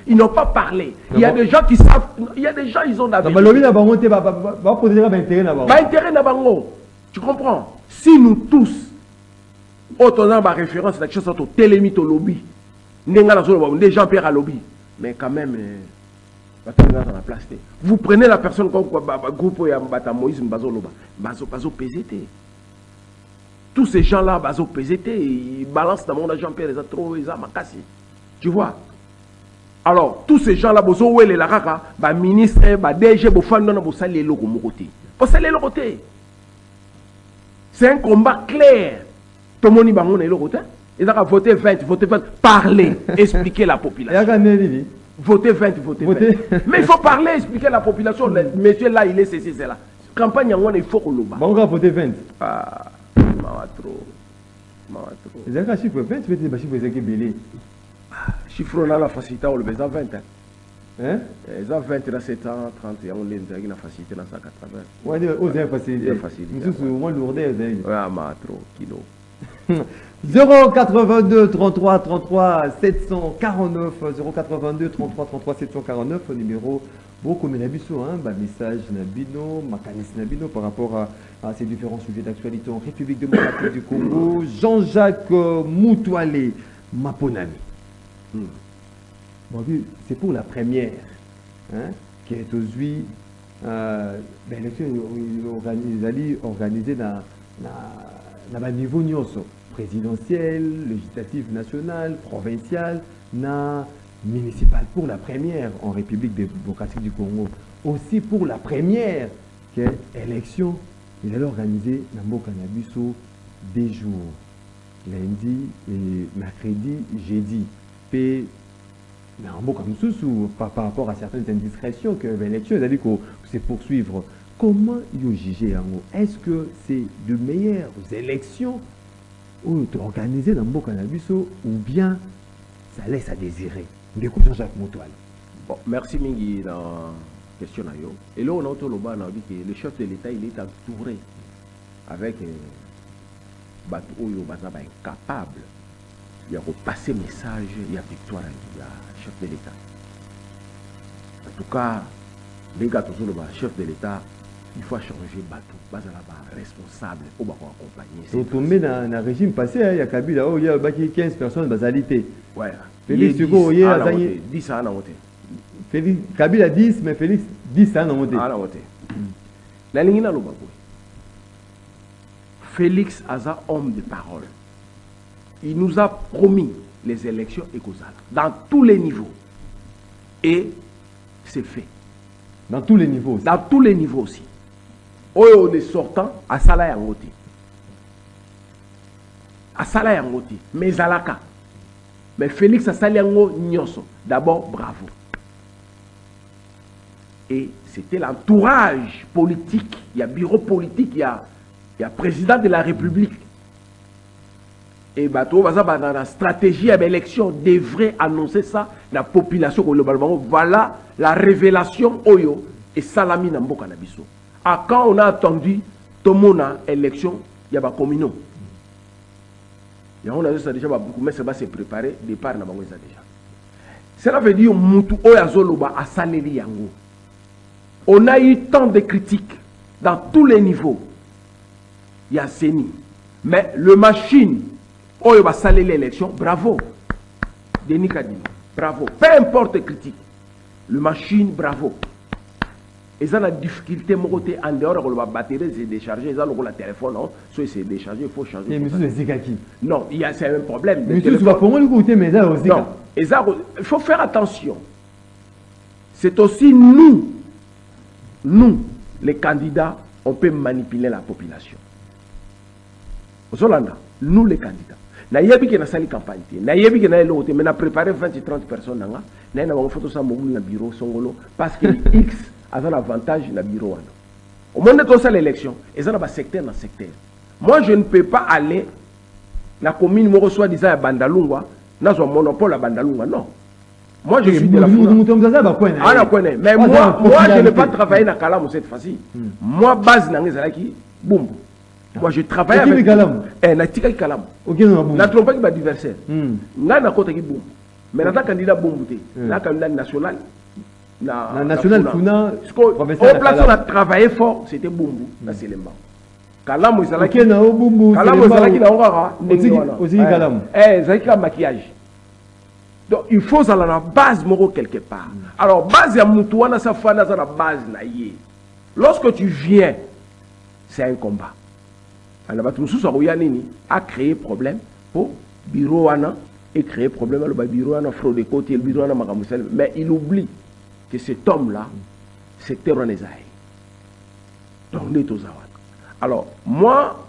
ils n'ont pas parlé. Il y a des gens qui savent, il y a des gens, ils ont d'abord. Tu comprends? Si nous tous, autant dans ma référence, la chose au télémite au lobby, des gens perdent à lobby, mais quand même, dans la place. Vous prenez la personne comme groupe Moïse Mbazoloba, Bazo PZT. Tous ces gens-là, Bazo PZT, ils balancent dans mon Jean-Pierre, les autres, ils ont makasi. Tu vois? Alors, tous ces gens-là, Bozo Wele la Raka, ministre, DG, Bofandona, Bossali, Logo Mokoté. Bossali, Logoté. C'est un combat clair. Tout le monde est là. Ils ont voté 20, parler, expliquer la population. Voter 20, voter 20. Mais il faut parler, expliquer la population. Monsieur là, il est ceci, c'est là. Campagne, il faut qu'on le bat. On va voter 20. Ah, trop. Les gens chiffre 20, tu veux dire chiffre c'est belé. Chiffre on a la facilité, on le besoin 20. Hein? Ils ont 20 dans 730 et on les a la facilité dans 180. Ouais, on a facilité. Nous sommes au moins lourdeur. Ouais, trop, kilo. 082 33 33 749 082 33 33 749 numéro beaucoup mais nabiso message nabino makanis nabino par rapport à ces différents sujets d'actualité en République démocratique du Congo. Jean-Jacques Moutoualé Maponami. Bon, c'est pour la première qui est aujourd'hui l'élection organisée dans le niveau nyonso présidentiel, législatif national, provincial, municipal pour la première en République démocratique du Congo. Aussi pour la première que l'élection, il allait organiser dans Mboka Nabiso des jours, lundi, et mercredi, jeudi. Puis, dans Mboka Moussou, par rapport à certaines indiscrétions que l'élection, c'est-à-dire que c'est poursuivre. Comment vous jugez? Est-ce que c'est de meilleures élections organisées dans Mboka Nabiso ou bien ça laisse à désirer? Jean-Jacques Moutoual. Bon, merci Mingi dans la question. Et là, on a dit que le chef de l'État il est entouré avec Bato Oyo Bazaba incapable. Il a repassé le message, il y a victoire, il y a chef de l'État. En tout cas, les gars, le chef de l'État, il faut changer Bato, Bazaba responsable pour accompagner. Vous tombez dans un régime passé, il y a Kabila, il y a 15 personnes basalité. Ouais. Félix Hugo, il y a 10 ans à monter. Félix, Kabila 10, mais Félix 10 ans à monter. La ligne là, Félix Aza, homme de parole. Il nous a promis les élections écosales dans tous les niveaux. Et c'est fait. Dans tous les niveaux aussi. Dans tous les niveaux aussi. On est sortant à Salah Yangote. À Salah Yangote. Mais Zalaka. Mais Félix a Saliango Nyonso. D'abord, bravo. Et c'était l'entourage politique. Il y a bureau politique, il y a président de la République. Et dans la stratégie à l'élection devrait annoncer ça la population globalement. Voilà la révélation Oyo et Salami Namboka Nabiso. Quand on a attendu tout le monde à l'élection, il y a pas communaux. On a déjà beaucoup, mais ça va se préparer départ na bango déjà. Cela veut dire mutu oyazoloba a saleli yango. On a eu tant de critiques dans tous les niveaux. Il y a Seni, mais le machine oyo ba saleli l'élection, bravo. Denis Kadima, bravo. Peu importe critique, le machine, bravo. Et ça la difficulté mon côté en dehors de la batterie c'est déchargé, ça le téléphone non, soit c'est déchargé, il faut changer. Et monsieur Zikaki. Non, il y a c'est un problème. Monsieur tu vas pour moi le côté mais ça aussi. Non, et ça il faut faire attention. C'est aussi nous les candidats, on peut manipuler la population. Nous les candidats. Na yebi que na sali campagne, na yebi que na l'autre, mais na préparé 20 et 30 personnes na na on photo ça mobile na bureau songolo parce que X a un avantage dans le bureau. Au moment de ça l'élection, et ça dans secteur dans secteur. Moi je ne peux pas aller la commune moi reçoit disant à Bandalungwa, dans un monopole à Bandalungwa non. Moi je suis de la Funa. Mais moi je ne vais pas travailler dans Kalam cette fois-ci. Moi base dans les alaki boum. Moi je travaille avec Kalam. Na tika Kalam. OK non boum. Na trompe qui ba adversaire. Na na kota qui boum. Mais na candidat boum bouté. Na candidat national. La nationale Funa, au place on a travaillé fort, c'était Bumbu, na Selemba. Kalam Ouzalaki. OK na Bumbu. Kalam Ouzalaki na Ongara. Aussi Kalam. Zalaki maquillage. Donc il faut ça la base moro quelque part. Alors base ya Moutouana sa fana ça la base na yé. Lorsque tu viens, c'est un combat. Alors Batumsou Saroyanini a créé problème pour bureau ana et créé problème le bureau ana fraude côté le bureau ana Makamoussel, mais il oublie que cet homme-là, c'est Teronezaï. Donc, alors, moi,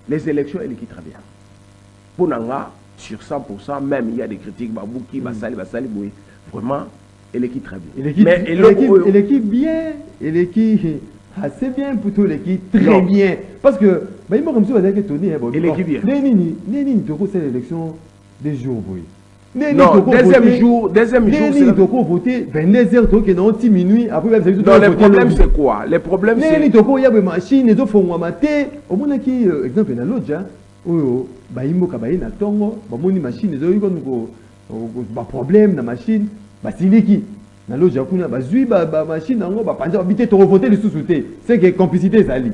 les élections, elles qui très bien. Pour Nanga, sur 100%, même il y a des critiques, Babouki, Bassali, vraiment, elle est très bien. Elle est bien, elle est assez bien, plutôt elle est très bien. Parce que, il m'a comme ça, elle est bien. Elle est bien. Lénine, c'est l'élection des jours, oui. Non, deuxième jour, c'est voter 22h, donc non, 10 minuit, après vous non, le problème c'est quoi? Le problème c'est il y a des machines, ils font maté. Au moins qui exemple na lodja, oyo ba imboka ba ina tongo, ba moni machine ezo yiko ba problème na machine, ba siliki. Na lodja kuna ba zui ba machine nango ba panja habiter to voter les sous-souté. C'est que complicité zali.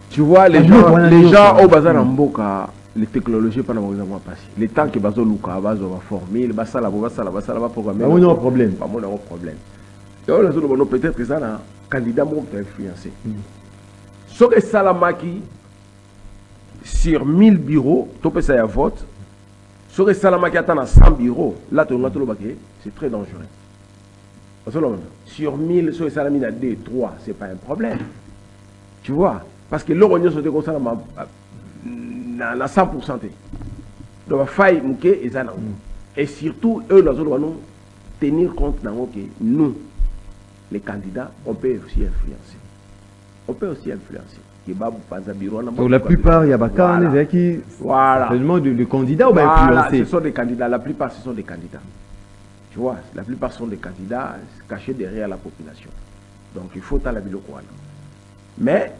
Tu vois les gens au bazar en mboka les technologies pas nous avons passé. Les temps que bazo luka bazo va former, basala va programmer. Pas mon problème. Pas mon problème. Donc les autres peut-être que ça na candidat mo peut influencer. Ce que Salamaki sur 1000 bureaux, tu peux ça vote. Ce que Salamaki attend à 100 bureaux, là tu as c'est très dangereux. Sur 1000, sur les salami à 2, 3, c'est pas un problème. Tu vois? Parce que l'oignon sauté comme ça, na 100%. Donc, faille, et surtout, eux, nous allons tenir compte que nous, les candidats, on peut aussi influencer. On peut aussi influencer. Donc, la plupart, il y a des qui voilà. Seulement le candidat ou bien voilà, influencer. Ce sont des candidats. La plupart, ce sont des candidats. Tu vois, la plupart sont des candidats cachés derrière la population. Donc, il faut la vidéo. Mais,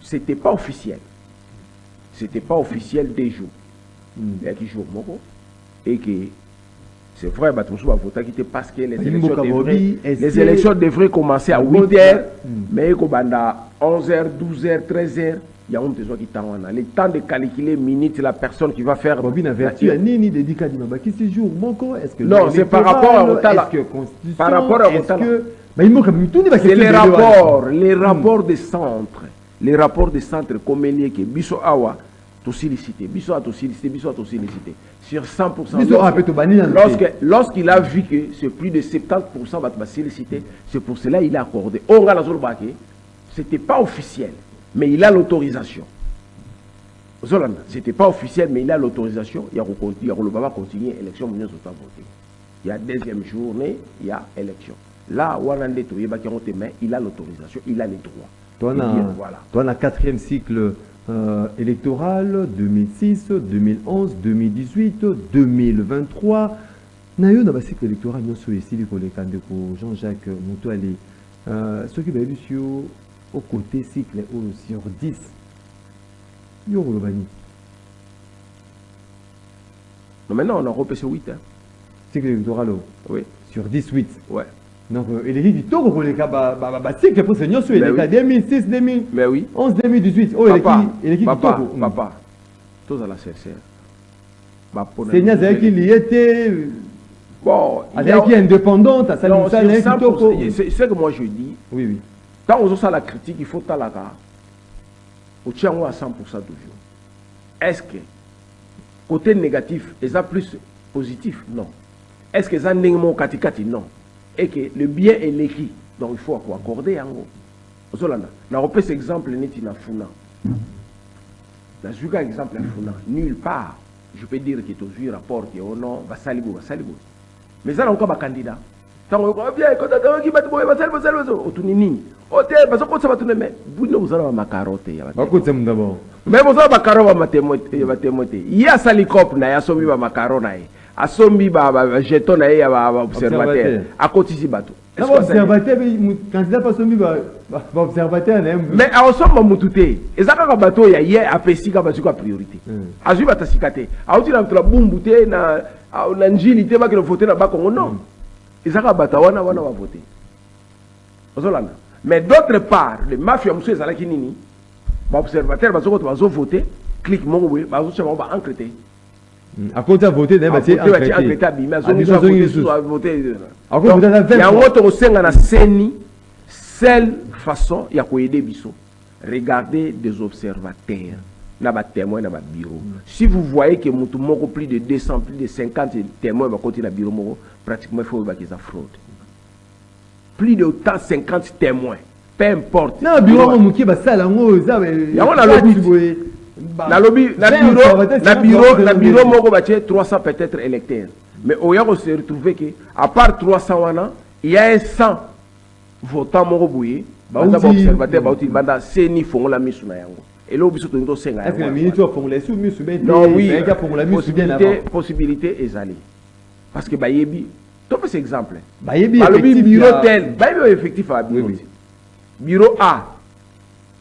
c'était pas officiel. C'était pas officiel des jours. Il y a qui jours, et que c'est vrai, parce que les élections devraient commencer à 8h, mais à 11h, 12h, 13h, il y a un besoin qui t'en a. Le temps de calculer minutes, la personne qui va faire. Non, c'est par rapport au temps. Par rapport au temps. C'est les rapports des centres. Les rapports des centres comme les qui biso awa to sollicité, biso a to sollicité, biso a to sollicité sur 100%. Lorsqu'il a vu que c'est plus de 70% va solliciter, c'est pour cela qu'il a accordé. On a la zone baké, c'était pas officiel, mais il a l'autorisation. C'était pas officiel, mais il a l'autorisation. Il y a le Baba continuer élection, il y a deuxième journée, il y a élection. Là, il a l'autorisation, il a les droits. Toi, on a 4e cycle électoral 2006, 2011, 2018, 2023. Nous avons un cycle électoral Jean-Jacques Moutouali. Ce qui va être au côté cycle sur 10. Non, maintenant, on a repêché 8. Hein. Cycle électoral, oui. Sur 10, 8. Ouais. Donc, il est dit pour les cas, cycle pour Seigneur sur les cas 2006, 2011, 2018. Oh, il est dit papa, tous à la CCR. Seigneur, c'est qu'il y était. Bon, il est indépendante, c'est ce que moi je dis. Oui, oui. Quand on a la critique, il faut la garde. On tient à 100% toujours. Est-ce que côté négatif, est ça plus positif? Non. Est-ce que ça n'est pas katikati? Non. Et que le bien est l'écrit. Donc il faut accorder en gros. On repère cet exemple net na Funa. Dans ce cas exemple à Funa, nulle part je peux dire que tu as vu rapport que oh non, va salibo. Mais ça encore pas candidat. Tant on bien quand tu vas te salibo otunini. Ote parce que ça va tourner mais vous nous allons ma carotte ya. D'abord. Mais vous allez ma carotte va témoigner. Il y a salicop na ya sobi ba macaron na asombi ba jeton na ya ba observateur à côté bateau. Observateur candidat pas sombi ba observateur mais à osomba mututé ezaka ka bateau ya hier apesika ba siko priorité azui ba tasikate auti na tla bumbute na njili te ba ke voter na ba Congo non ezaka bateau wana va voter ozolana mais d'autre part les mafias monsieur ezala kinini ba observateur ba soko to ba voter clique mon oui ba zo chama ba encréter à côté à voter d'ailleurs c'est encréter il y a un autre senga na seni seule façon ya ko aider biso regardez des observateurs na ba témoins na ba bureau si vous voyez que mutu moko plus de 200 plus de 50 témoins ba côté na bureau moko pratiquement il faut ba qu'ils a fraude plus de 50 témoins peu importe na bureau mo ki ba sala ngo za ya on a na bureau moko ba 300 peut-être électeurs mais on y a se retrouver que à part 300 wana il y a un 100 votants moko boye ba observateur ba uti banda seni fongo la misu na yango et là biso to senga est-ce que la minute fongo la misu ben non oui possibilité ezali parce que ba yebi to pas exemple ba yebi bureau tel ba yebi effectif à bureau bureau A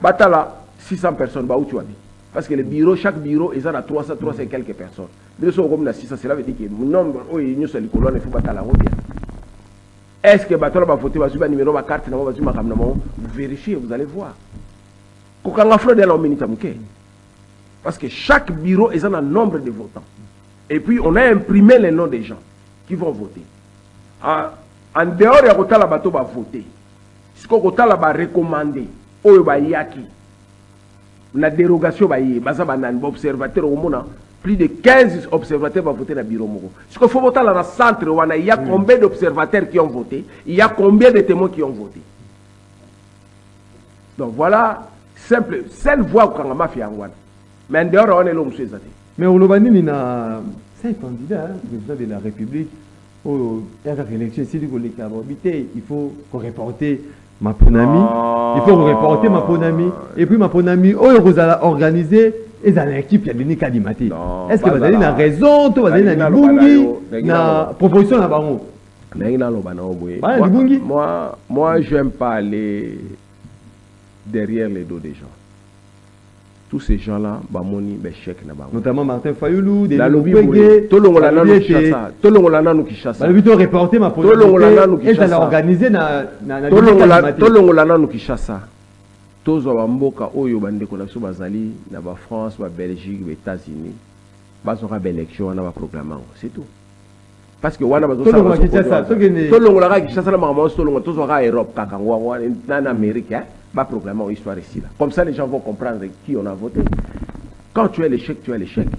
batala 600 personnes ba uti wabi parce que le bureau chaque bureau ils a 300 et quelques personnes mais sont comme la 600 cela veut dire que le nombre où il y a les colonnes il faut batala bien. Est-ce que Batola va voter va numéro ma carte na va ma cam vous vérifiez vous allez voir kokanga fraude la minute parce que chaque bureau est un nombre de votants et puis on a imprimé les noms des gens qui vont voter en dehors de kota la bateau va voter ce qu'on kota la va recommander oyo ba yaki na dérogation ba yi baza ba nan observateur au mona plus de 15 observateurs vont voter dans le bureau Moko. Ce qu'il faut voter dans le centre, il y a combien d'observateurs qui ont voté, il y a combien de témoins qui ont voté. Donc voilà, simple, seule voix qu'on a mafia. Mais en dehors, on est l'homme chez mais au Lobani, il y a 5 candidats, président de la République, au élection, il faut reporter ma ponami, il faut reporter ma ponami, et puis ma ponami, vous allez organiser. Et dans l'équipe, il y a des Kadimati. Est-ce que vous avez une raison, vous avez une proposition là-bas? Moi, je n'aime pas aller derrière les dos des gens. Tous ces gens-là, notamment Martin Fayoulou, des Lobouégué, tout le monde reporter ma position et ça l'a organisé dans tous les mboka oyo bandeko na so bazali na ba France, ba Belgique, ba États-Unis bazoka ba élection na ba programme, c'est tout. Parce que wana bazo ça to longo la ki chassa na mama to longo to zo ka Europe kaka ngwa na Amérique ba programme ou histoire ici là. Comme ça les gens vont comprendre qui on a voté. Quand tu as l'échec, tu as l'échec.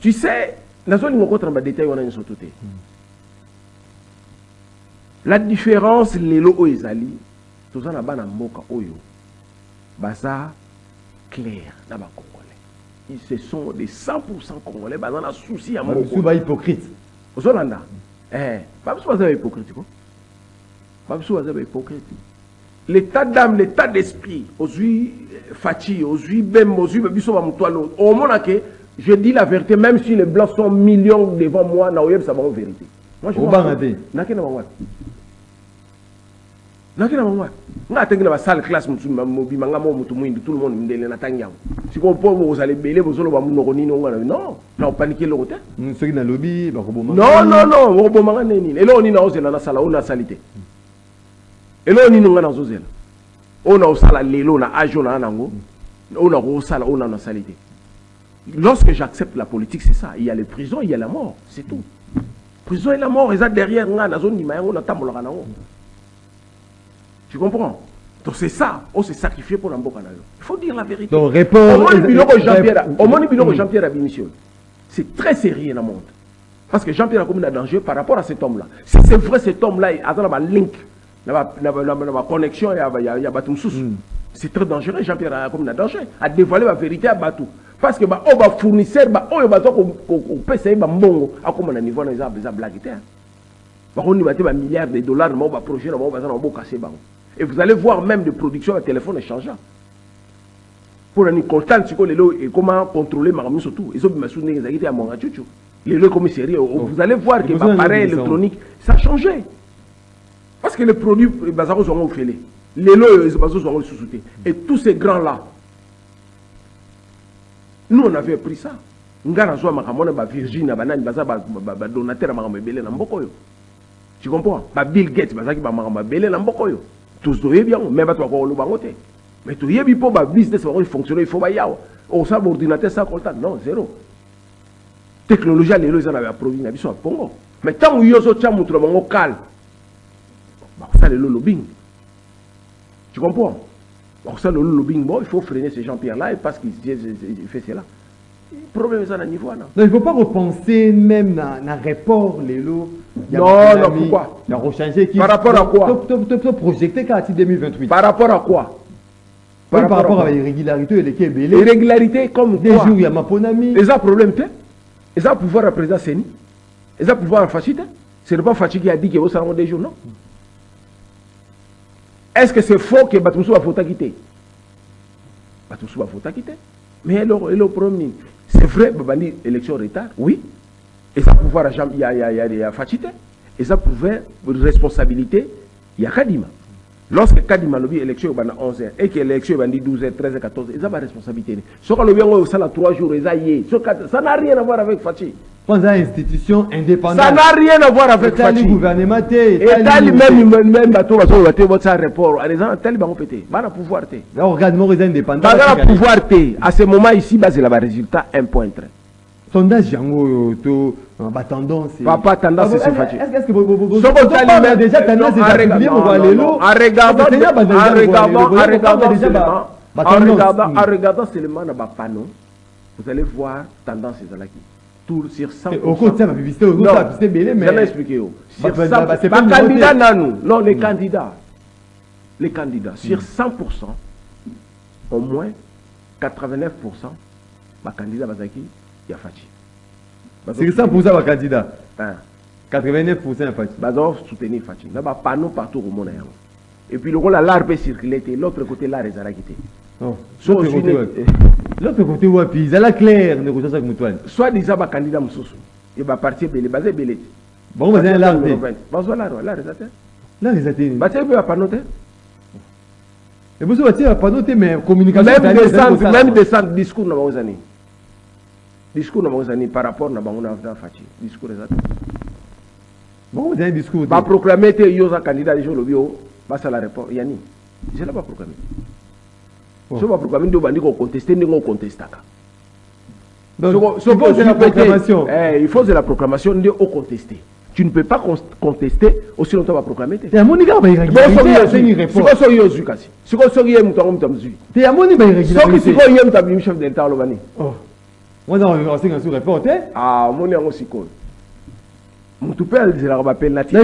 Tu sais, la zone où on contre en détail on a une sauté. La différence les lo oizali to za na bana mboka oyo Baza clair dans les Congolais. Ils se sont des 100% Congolais. Baza na souci à mon. Pas hypocrite. Aux Hollandais. Pas hypocrite. Pas hypocrite. L'état d'âme, l'état d'esprit, aujourd'hui Fachi, aujourd'hui Bem, aujourd'hui Biso Bamutwalo. Au moment que je dis la vérité, même si les blancs sont millions devant moi, na oyeb ça va en vérité. Moi je nga tengi na salle classe mutu mobimanga mo mutu mwindi tout le monde ndele na tangiam siko po vous allez belé bozolo ba munoko nini ngana non paniquer le côté ceux qui na lobby ba ko boma non ko boma nini elo ni na ozela na sala ona salité elo ni ngana ozela ona osala lelo na ajo na nango ona ko sala ona na salité. Lorsque j'accepte la politique, c'est ça, il y a les prisons, il y a la mort, c'est tout. Prison et la mort, ils sont derrière la zone ni on attend le ranao. Tu comprends? Donc c'est ça, on s'est sacrifié pour l'Amboka. Il faut dire la vérité. Donc réponds. Au moins, Jean-Pierre a démissionné. C'est très sérieux dans le monde. Parce que Jean-Pierre a commis un danger par rapport à cet homme-là. Si c'est vrai, cet homme-là, il y a un link, il y a une connexion, il y a un bateau sous. C'est très dangereux, Jean-Pierre a commis un danger. À dévoiler la vérité à bateau. Parce que les fournisseurs, on peut essayer de faire à comme on a niveau, ils ont blagué. On a des milliards de dollars, on va projeter, on va casser. Et vous allez voir même des productions de téléphone échangeant. Pour une constante, et comment contrôler Maramou surtout. Ils ont mis des activités à mon achouchou. Les lots commissariats, vous allez voir que l'appareil électronique, ça a changé. Parce que les produits, ils ont fait les lots, ils ont sous-souté. Et tous ces grands-là, nous, on avait pris ça. Virginie, tu comprends? Bill Gates, tous les bien, même pas toi, mais tu y es pour business fonctionner, il faut pas y avoir. On s'est ordinateur sans contact, non, zéro. Technologie, les lois, ils en avaient approuvé, ils sont à Congo. Mais tant que vous avez un calme, ça, le lobbying. Tu comprends? Pour ça, le lobbying, bon, il faut freiner ces Jean-Pierre-là parce qu'il fait cela. Le problème, c'est à niveau. Non, il ne faut pas repenser même dans le report, les lots. Non, pourquoi? Il y a rechangé qui. Par rapport à quoi? Projeté qu'à 2028. Par rapport à quoi? Par rapport à l'irrégularité, les Kébélés. Irrégularité comme des quoi? Des jours, il y a ma ponami. Ils ont problème, ils ont pouvoir à président Séni. Ils ont pouvoir à Fachita. Ce n'est pas Fachita qui a dit que vous savez des jours, non? Est-ce que c'est faux que Batumsou a fauté quitter? Batumsou a fauté quitter. Mais le problème, c'est vrai, Babani, élection retard, oui. Et ça pouvoir à il y a Fachita. Et ça pouvait, responsabilité, il y a Kadima. Lorsque Kadima lobby élection est 11h et que l'élection est 12h, 13h, 14h, ils ont ma responsabilité. Ce qu'on a ça là 3 jours, ça n'a rien à voir avec Fachi. Quand une institution indépendante. Ça n'a rien à voir avec Fachi. Gouvernement, et même bateau, votre rapport, les gens, tel vont péter. Bah, la pouvoir té. L'organisme indépendant. Bah, la pouvoir té. À ce moment ici, bah, c'est le résultat 1.3. Sondage Yango, tendance. Papa, tendance, c'est Fachi. Est-ce que vous avez déjà tendance à regarder seulement dans le panneau, vous allez voir tendance là. sur 100%. Au côté, ça va publicité, au côté, c'est belé, mais. J'en ai expliqué. Sur 100%, c'est pas candidat, non, les candidats. Les candidats, sur 100%, au moins 89%, ma candidat Bazaki, il y a Fachi. C'est 100% ma candidat. 89% Fachi. Bazov soutenir Fachi. Il y a des panneaux partout au monde. Et puis le rôle à l'art peut circuler, l'autre côté l'art est à quitter. L'autre côté, puis ils ont clair, négociation avec Moutouane. Soit disant ma candidat Moussoussou, il va partir de basé belé. Bon, vous avez l'art. L'art est athée. Bah, tu veux pas noter. Et vous avez pas noté, mais communication. Même descendre, discours dans vos années. Discours dans vos années par rapport à Bangouna Fachi. Discours exact. Bon, vous avez un discours. Bah, proclamer que Yosa candidat de le bio, bah, ça la réponse. Yanni, je ne l'ai pas proclamé. Je ne l'ai pas proclamé, de contester, de contester. Donc, il faut de la proclamation. Il faut de la proclamation de contester. Tu ne peux pas contester aussi longtemps que tu vas proclamer. Tu as mon gars, il y a une réponse. Tu as une réponse. Tu as une réponse. Tu as mon gars, il a une chef d'État. Oh. Moi, on sait qu'on réponse. Ah, mon gars, aussi quoi. Mon tout père, c'est la penalty.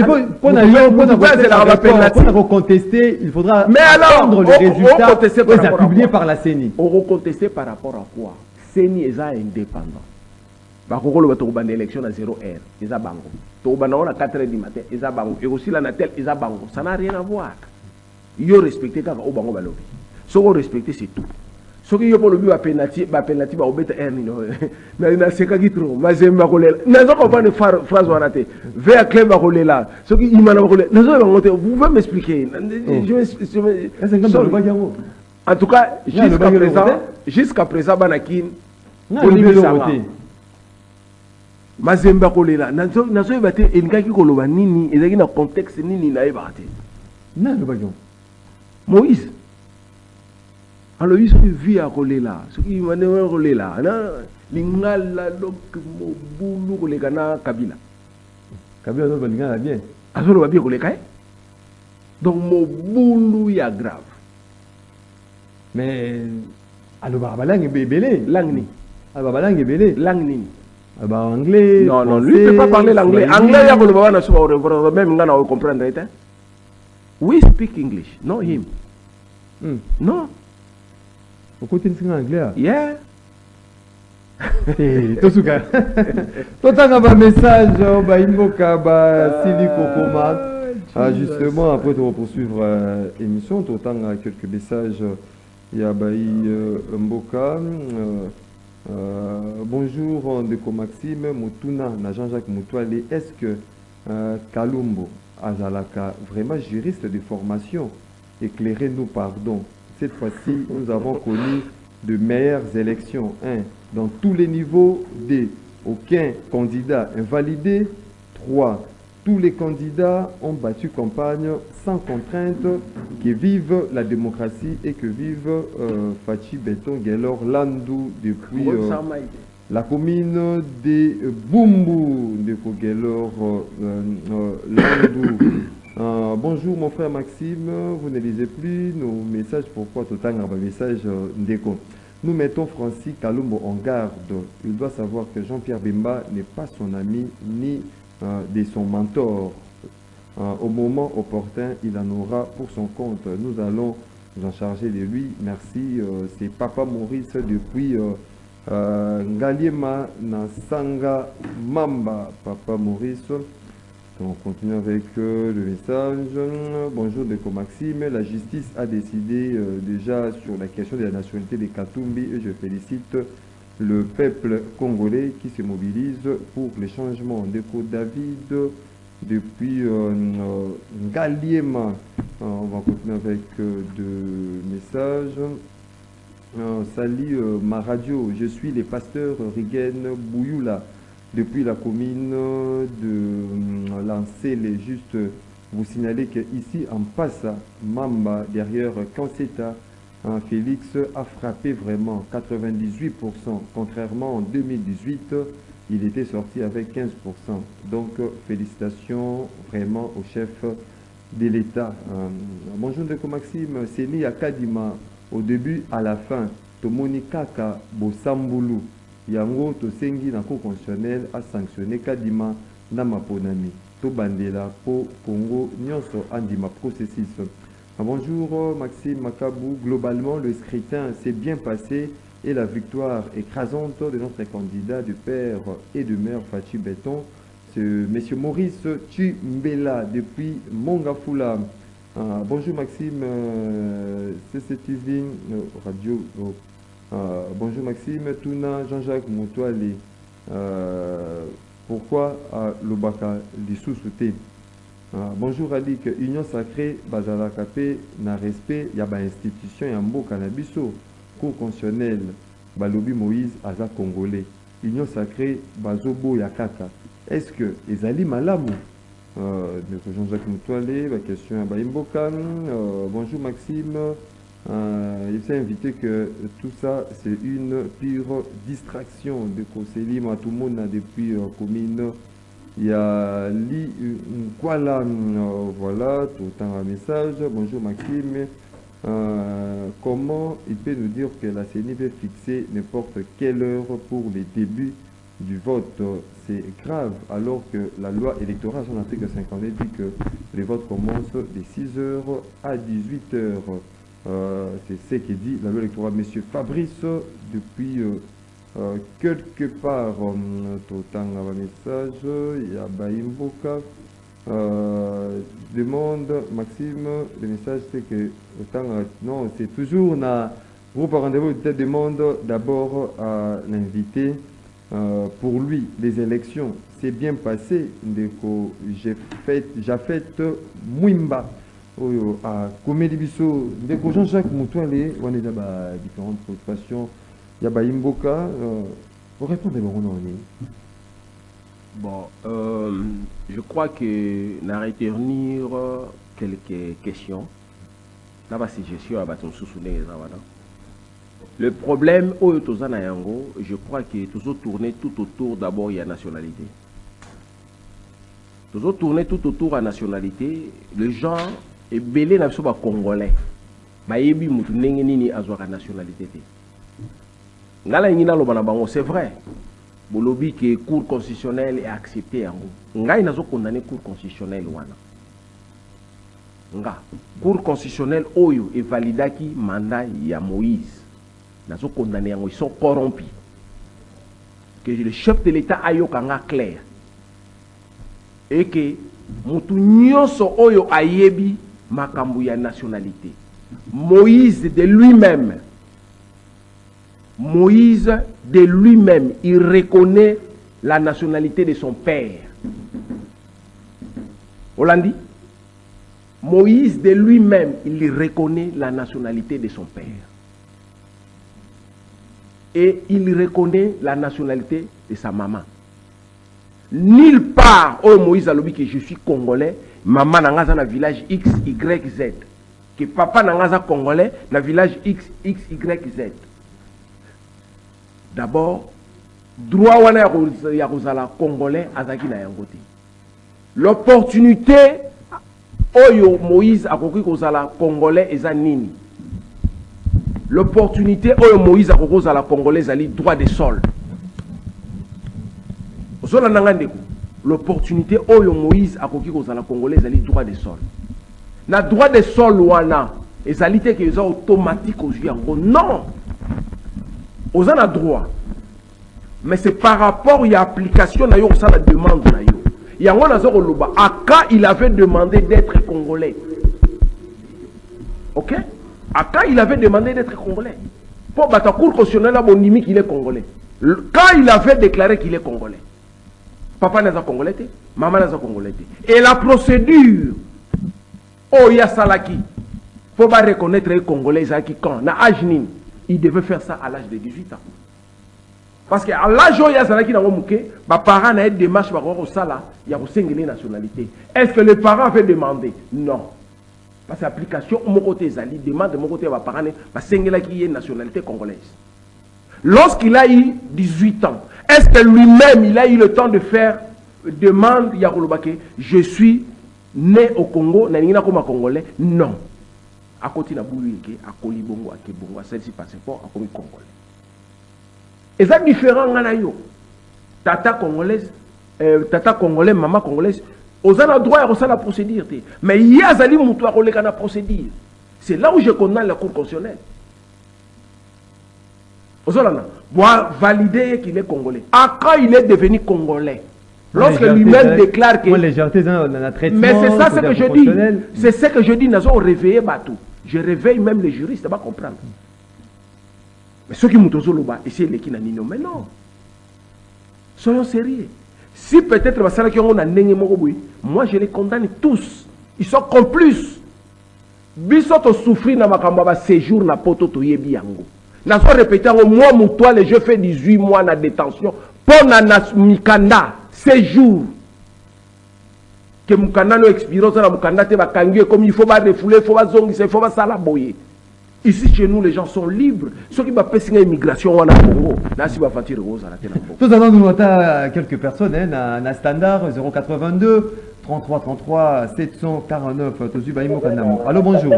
Pour contester, il faudra attendre les résultats publiés par la CENI. On va contester par rapport à quoi? CENI est indépendant. Bakokolo ba tokubanda élection à 0h, eza bango. Tokubanda à 4h du matin, eza bango. Et aussi la natel, eza bango. Ça n'a rien à voir. Yo respecter kaka o bango balobi. Soko respecter c'est tout. Soki yo polobi ba penalty ba obeta r nino. Na seka kitro, mazemba kolela. Nazo comprendre phrase wana te. Vers club ba kolela. Soki imana ba kolela. Nazo ba ngote, vous pouvez m'expliquer. En tout cas, jusqu'à présent banakin Mazemba kolela nazo ebate elikaki koloba nini ezaki na contexte nini na ebate na le bagnon Moïse alors il se vit à kolela ce qui m'a demandé kolela na lingala lok mobulu koleka na Kabila no balingala bien azolo ba bien koleka donc mobulu ya grave mais alors balangue belé langue ni alors balangue belé langue ni anglais. Non, lui ne peut pas parler l'anglais. Anglais, il y a même on comprendre. We speak English, not him. Non. Pourquoi tu dis anglais? Yeah. Tosuka. Totanga ba message ba imboka ba Sili Kokoma. Justement, après de poursuivre l'émission, totanga quelques messages. Il y a Baï Mboka. Bonjour Ndeko Maxime Moutuna na Jean-Jacques Moutouale. Est-ce que Kalumbo Azalaka, vraiment juriste de formation, éclairez-nous pardon. Cette fois-ci, nous avons connu de meilleures élections. Dans tous les niveaux. 2. Aucun candidat invalidé. 3. Tous les candidats ont battu campagne sans contrainte, que vive la démocratie et que vive Fachi Beton Gelor Landou depuis la commune de Bumbu de Gelor Landou. Bonjour mon frère Maxime, vous ne lisez plus nos messages, pourquoi tout un message Ndeko. Nous mettons Francis Kalumbo en garde. Il doit savoir que Jean-Pierre Bemba n'est pas son ami ni de son mentor. Au moment opportun, il en aura pour son compte. Nous allons nous en charger de lui. Merci. C'est Papa Maurice depuis Ngaliema Nasanga Mamba. Papa Maurice. On continue avec le message. Bonjour Ndeko Maxime. La justice a décidé déjà sur la question de la nationalité des Katumbi et je félicite le peuple congolais qui se mobilise pour les changements. Ndeko David depuis Ngaliema. On va continuer avec deux messages. Salut ma radio, je suis le pasteur Rigen Bouyoula depuis la commune de Lancele. Juste vous signaler qu'ici en Passa, Mamba, derrière Kanseta, Félix a frappé vraiment 98%, contrairement en 2018, il était sorti avec 15%. Donc félicitations vraiment au chef de l'État. Bonjour Ndeko Maxime, c'est né à Kadima, au début à la fin, Tomoni Kaka Bosambulu, yango tosengi na cour constitutionnelle a sanctionné kadima na maponami to bandela po Congo nyonso andima processus. Bonjour Maxime Makabou. Globalement, le scrutin s'est bien passé et la victoire écrasante de notre candidat du père et de mère Fachi Béton, c'est monsieur Maurice Chimbela depuis Mongafula. Bonjour Maxime, CCTV Radio. Bonjour Maxime, Tuna Jean-Jacques Moutouali. Pourquoi Lobaka Lissou-Souté? Bonjour Alik, Union Sacrée, Bazala Kapé, na respect, yaba institution Yambo Canabiso, Cour constitutionnelle, Balobi Moïse, Aza Congolais, Union Sacrée, Bazobo Yakaka. Est-ce que Ezali Malamu, Jean-Jacques Moutoualé, la question à Baimbokan, bonjour Maxime, il s'est invité que tout ça c'est une pure distraction de Koseli, tout le monde depuis commune. Il y a Li Kuala, voilà, tout un message. Bonjour Maxime. Comment il peut nous dire que la CENI peut fixer n'importe quelle heure pour les débuts du vote? C'est grave, alors que la loi électorale, son article 52, dit que les votes commencent de 6h à 18h. C'est ce que dit la loi électorale. Monsieur Fabrice, depuis... quelque part, tout un message, il y a Baimboka, demande, Maxime, le message c'est que, non, c'est toujours na groupe rendez-vous, demande d'abord à l'invité, pour lui, les élections, c'est bien passé, j'ai fait Mwimba, à Comédie Bisso, Jean-Jacques Moutoualé, on est dans différentes préoccupations. Yaba Imboka, vous répondez bon, je crois que n'a retenir quelques questions. Là-bas, c'est gestion à bâton sous le problème au Tozana Yango, je crois que toujours tourner tout autour d'abord il y a nationalité. Toujours tourner tout autour à nationalité, les gens et belé n'a pas congolais. Bayebi mutu nini azwa nationalité. C'est vrai. Bolobi que le cours constitutionnel est accepté. Nga inazo condamné cours constitutionnel wana. Nga cours constitutionnel oyo est validé qui mandat ya Moïse. Nazo condamné yango, ils sont corrompus. Que le chef de l'État ayo kanga clair. Et que mutu nyonso oyo ayebi makambu ya nationalité. Moïse de lui-même. Moïse, de lui-même, il reconnaît la nationalité de son père. Hollandi? Moïse, de lui-même, il reconnaît la nationalité de son père. Et il reconnaît la nationalité de sa maman. Nulle part, oh Moïse a dit que je suis congolais, maman n'a pas dans le village X, Y, Z. Que papa n'a pas congolais, dans le village X, Y, Z. D'abord, droit wana ya kozala congolais azaki na yango te. L'opportunité oyo Moïse akoki kozala congolais eza nini? L'opportunité oyo Moïse akoki kozala congolais ezali droit de sol. Ozola nanga ndeko. L'opportunité oyo Moïse akoki kozala congolais ezali droit de sol. Na droit de sol wana ezali te ke eza automatique ozwi yango. Non. Aux en a droit. Mais c'est par rapport à l'application de la demande. Il y a un Aka, il avait demandé d'être congolais. Ok? Aka, il avait demandé d'être congolais. Pour la cour constitutionnelle, il est congolais. Quand il avait déclaré qu'il est congolais, papa n'est pas congolais, maman n'est pas congolais. Et la procédure, oh, il y a Salaki, il faut pas reconnaître les congolais, quand, na Ajnin. Il devait faire ça à l'âge de 18 ans. Parce qu'à l'âge où il y a des parents ont des démarches au sala, il y a une nationalité. Est-ce que les parents avaient demandé? Non. Parce que l'application, mon côté, Zali demande de mon côté, les parents qui est une nationalité congolaise. Lorsqu'il a eu 18 ans, est-ce que lui-même, il a eu le temps de faire demande, Yakolobake, je suis né au Congo, n'a comme congolais? Non. À côté de Bouyeke, à Kolibongo, à Kebongo, à celle-ci passeport, à Komi Congolais. Et ça différent ngana yo. Tata congolaise, tata congolais, maman congolaise, aux a droit à la procédure. Mais il y a zali moutoua à la procédure. C'est là où je condamne la Cour constitutionnelle. Aux a valider qu'il est congolais. À quand il est devenu congolais? Lorsque lui-même déclare que... Mais c'est ça ce que je dis. C'est ce que je dis. Nous avons réveillé Batou. Je réveille même les juristes, ça va comprendre. Mais ceux qui m'ont dit, ici, les qui n'ont pas. Mais non. Soyons sérieux. Si peut-être moi je les condamne tous. Ils sont complices. Bisoto souffrir dans ma séjour na poto to yebi yango. N'a pas répété moi moutoile je fais 18 mois na détention pour na mikanda séjour. Que mukanda no expire ça na mukanda te bakangi comme il faut ba refouler, il faut ba zongi, il faut ba sala boyer. Ici, chez nous, les gens sont libres. Ceux qui vont faire l'immigration en Congo, là, si vous faites Tout à l'heure, nous avons quelques personnes, un standard 082 33 33 749. Allô, bonjour.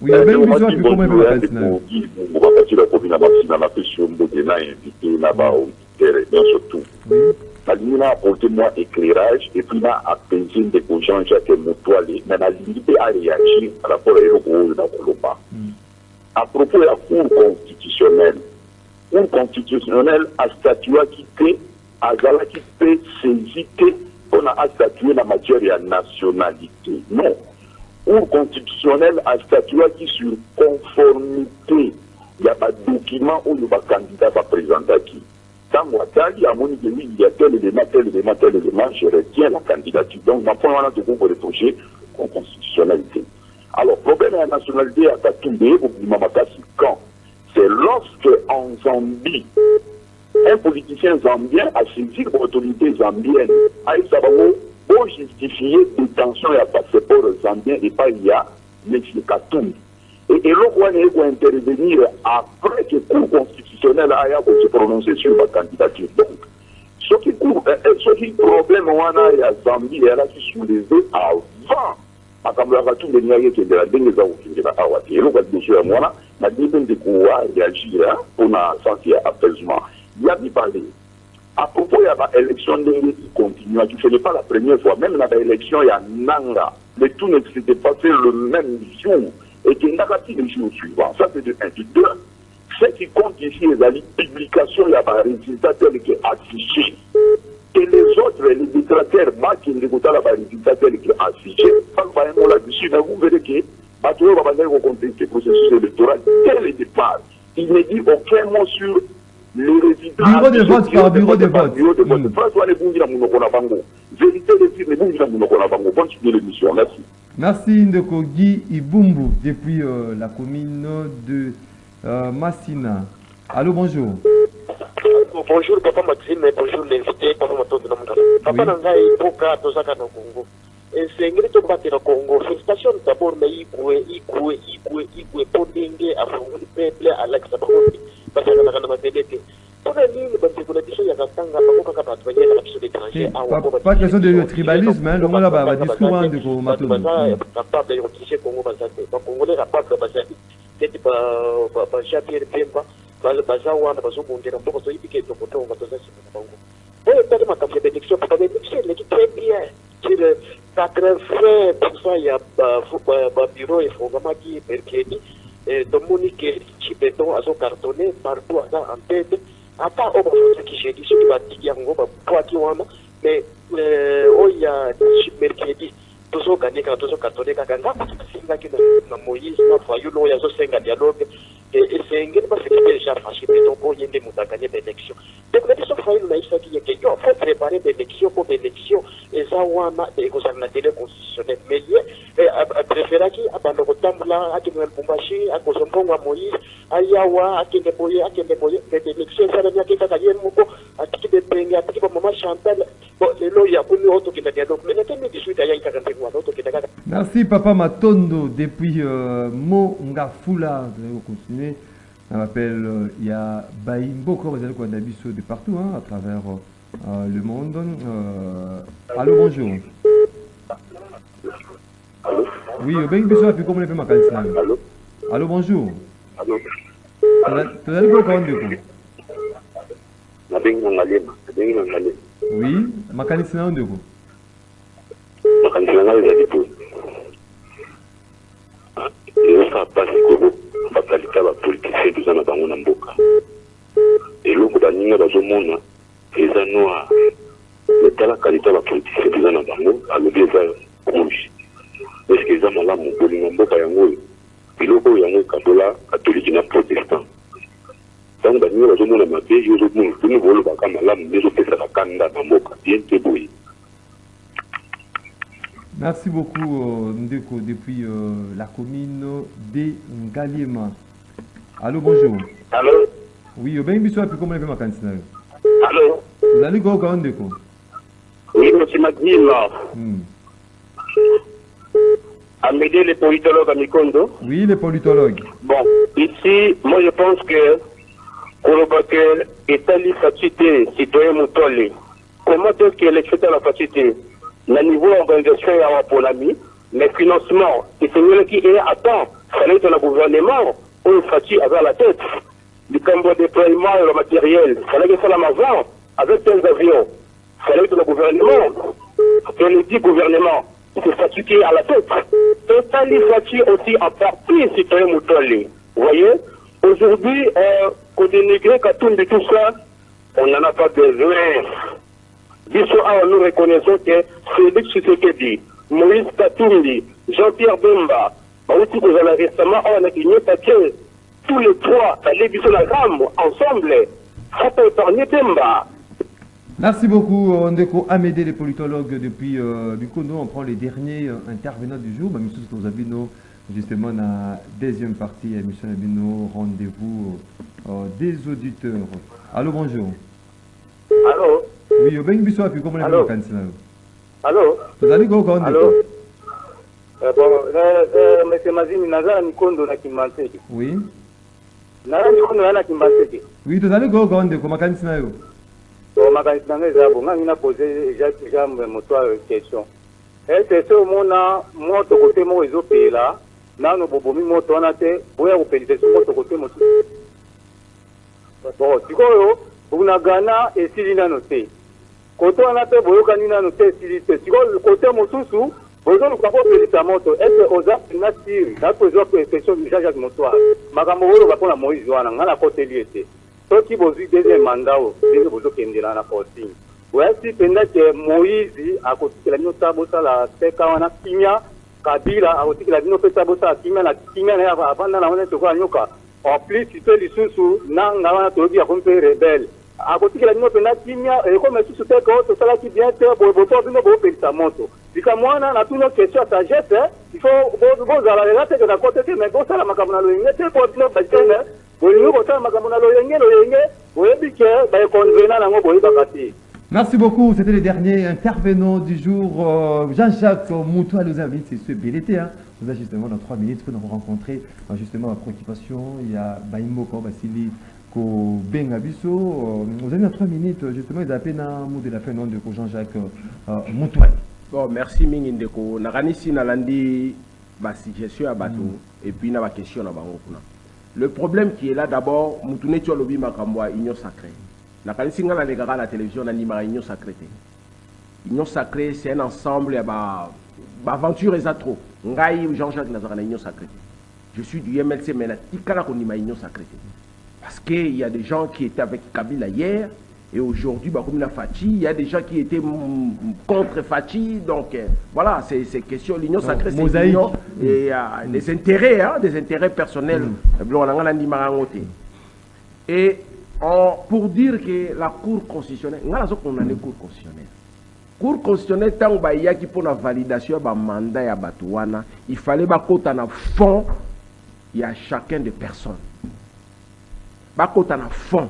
Oui, ben, bien sûr, comment vous appelez M'a apporté-moi éclairage et puis m'a apaisé des Jean-Jacques Moutoilé, mais la limité à réagir par rapport à l'Europe dans Colomba. À propos de la Cour constitutionnelle a statué qui peut, à Zala qui peut saisir qu'on a statué la matière de la nationalité. Non. Cour constitutionnelle a statué qui sur conformité, il y a pas de document où le candidat va présenter qui. Dans moi, il y a tel élément, je retiens la candidature. Donc, ma point, on a de pour le projet en constitutionnalité. Alors, le problème de la nationalité à Katoumbe, quand c'est lorsque en Zambie, un politicien zambien a saisi l'autorité zambienne, a pour justifier détention et à passeport zambien et pas il y a M. Katoumbe. Et l'on va intervenir après que le Cour constitutionnelle a se prononcer sur la candidature. Donc, ce qui est problème, on a à Zambie, elle a soulevé avant. À Kamara, tout le monde qui est de la dernière qui est là, et l'on va dire, moi, la dizaine de pouvoir réagir pour un sens d'apaisement. Il y a dit parler. À propos de l'élection qui continue, ce n'est pas la première fois, même dans l'élection, il y a Nanga, mais tout ne s'était pas fait le même jour. Et qu'il n'a pas les jours suivants. Ça, c'est de 1. De 2, ce qui compte ici, les publications, il y a un résultat tel qui est affiché. Et les autres, les détracteurs, qui ne regardent pas le résultat tel qui est affiché, là-dessus, vous verrez que, à tout le monde, va rencontrer ce processus électoral dès le départ. Il ne dit aucun mot sur les résultats. Bureau de vote par bureau de vote. Vérité de dire, les bons gens nous avons continué l'émission. Merci. Merci Ndeko Guy Ibumbu depuis la commune de Massina. Allô, bonjour. Bonjour Papa Maxime, bonjour l'invité, Papa Mato de Namdala. Papa Nangai, Boka, Tosaka no Congo. Et c'est un battre le Congo. Félicitations d'abord, mais Igwe, Pondenge, à le peuple, à l'Axabarobi, parce que la Ramadélé. Pas question de tribalisme, hein, le monde là-bas, discours de Mato. À part ce qui j'ai dit, ce qui va dire, mais il y a mercredi, tous gagné quand tous cartonné, quand Moïse, il y a 5 dialogues, et c'est un peu ce qui est déjà fâché, donc il y a des moutons gagner des élections. Donc, la question il faut préparer des élections pour des élections, et ça, on a des télé constitutionnelle. Mais il préfère qui, à Bandokotambla, à Kimel-Bumbashi, à Kosombongo, à Moïse, à Yawa, à Kendeboye, des élections, ça veut dire qu'il y a des mots, à Kibepenge, à Kibamaman Chantal, les lois, il y a beaucoup d'autres qui ont dialogue. Mais il y a 2018, il y a 40 d'autres qui ont. Merci Papa Matondo depuis Mongafula. Vous continuez. On m'appelle il y a Baïmbo, vous allez qu'on a vu de partout hein, à travers le monde. Allô, bonjour. Allô? Oui, ben, puis comment on peut m'appeler ça? Allô? Allô, bonjour. Allô? tozali koyoka ndeko nabengi na ngalema oui makanisi na yo ndeko makanisi na ngai ezali po ezosala mpasi kolo bakalita bapolitisien toza na bango na mboka eloko baninga bazomona eza noir etala kalita bapolitisien toza na bango alobi eza rouge eske eza malamu bolinga mboka yango oyo biloko oyo yango ekabola katolike na protestant ntango baninga bazomona mabe yo ozomona bolobaka malamu nde ezopesaka kanda na mboka bien te boye. Merci beaucoup Ndeko depuis la commune de Ngaliema. Allô, bonjour. Allô? Oui, bien biso api comment ma candidat. Allô? Vous allez go quand Ndeko? Oui, monsieur Magdima. Amédée, les politologues à Mikondo. Oui, les politologues. Bon, ici, moi je pense que Kolobakel est allé faciliter citoyen Moutoli. Comment est-ce qu'il est fait à la facilité? Le niveau d'organisation est à Polami, mais financement, c'est celui qui est à temps. Il fallait que le gouvernement, on facile avec la tête. Du cambo déploiement et le matériel, il fallait que ça l'amazon avec des avions. Il fallait que le gouvernement, que le dit gouvernement, se fatiguer à la tête. Et ça lui fatigue aussi en partie citoyen Moutoli. Vous voyez? Aujourd'hui, côté négré, Katoum et tout ça, on n'en a pas besoin. Nous reconnaissons que Félix Tshisekedi, Moïse Katumbi, Jean-Pierre Bemba, aussi que récemment, on a gagné parce que tous les trois, allaient sur la gamme, ensemble, faut épargner Bemba. Merci beaucoup Ndeko Amédée, les politologues depuis Lukono. On prend les derniers intervenants du jour. Monsieur Tozabino, justement, dans la deuxième partie, émission Abino, rendez-vous des auditeurs. Allô, bonjour. Allô? Oui, au Ben Bissou, puis comment Allô? Allô? Vous allez go quand? Allô? Monsieur Mazini, Nazara Nikondo na Kimanseki. Oui. Nazara Nikondo na Kimanseki. Oui, vous allez go quand? Comment makanisi na yo? Makanisi na ngai zabo, nga ngina poser déjà moto question. Est-ce que mona moto côté mo ezopela, nano bobomi moto wana te, boya kopelisa moto côté moto. Bon, sikoyo, bunagana esili nano te. Koto wana pe boyokani nano te esili te. Sikoyo côté mosusu, bozo luka kopelisa moto, est-ce oza na siri, na pozo question de Jacques Motoa. Makambo oyo bapona Moïse wana ngana côté liete. Soki bozi deuxième mandat o, ndenge bozo kendela na posting. Voici pendant que Moïse a kotikela bino tabosa la teka wana kimia Kabila a kotikela bino pe tabosa kimia na ya avanda na wana tokola nyoka. En plus c'est lisusu na ngala tobi ya kompe rebelle. A kotikela bino pendant kimia e comme susu te ko to sala ki bien te boto bino bo pelisa moto. Dika mwana na tuno question sagesse, il faut bo zala la teke na côté te mais bo sala makambo na loyenge te ko bino bajene. Bolingo bo sala makambo na loyenge boyebi ke ba konvena nango boyeba kati. Merci beaucoup. C'était le dernier intervenant du jour. Jean-Jacques Moutoua nous invite, c'est ce bel été. Hein. Nous avons justement dans 3 minutes que nous avons rencontré justement la préoccupation. Il y a Baïmo Basili Ko Bengabiso. Nous avons dans 3 minutes justement ils appellent un mot de la fin de Jean-Jacques Moutoua. Bon, merci Mingindeko. Naranisi Nalandi ba suggestion à bateau et puis na ba question na bango kuna. Le problème qui est là d'abord, Moutoune tu lobi makamwa union sacrée. La la télévision n'a pas union sacrée. Union sacrée, c'est un ensemble, aventure et trop. Ngai Jean-Jacques Nazara union sacrée. Je suis du MLC, mais il y a union sacrée. Parce qu'il y a des gens qui étaient avec Kabila hier, et aujourd'hui, comme Fati, il y a des gens qui étaient contre Fati. Donc voilà, c'est question. L'union sacrée, c'est l'union et des intérêts personnels. Et pour dire que la Cour constitutionnelle, on a une Cour constitutionnelle. Cour constitutionnelle, tant qu'il y a pour la validation du mandat à Batouana, il fallait que dans fond, il y a chacun des personnes. Dans fond,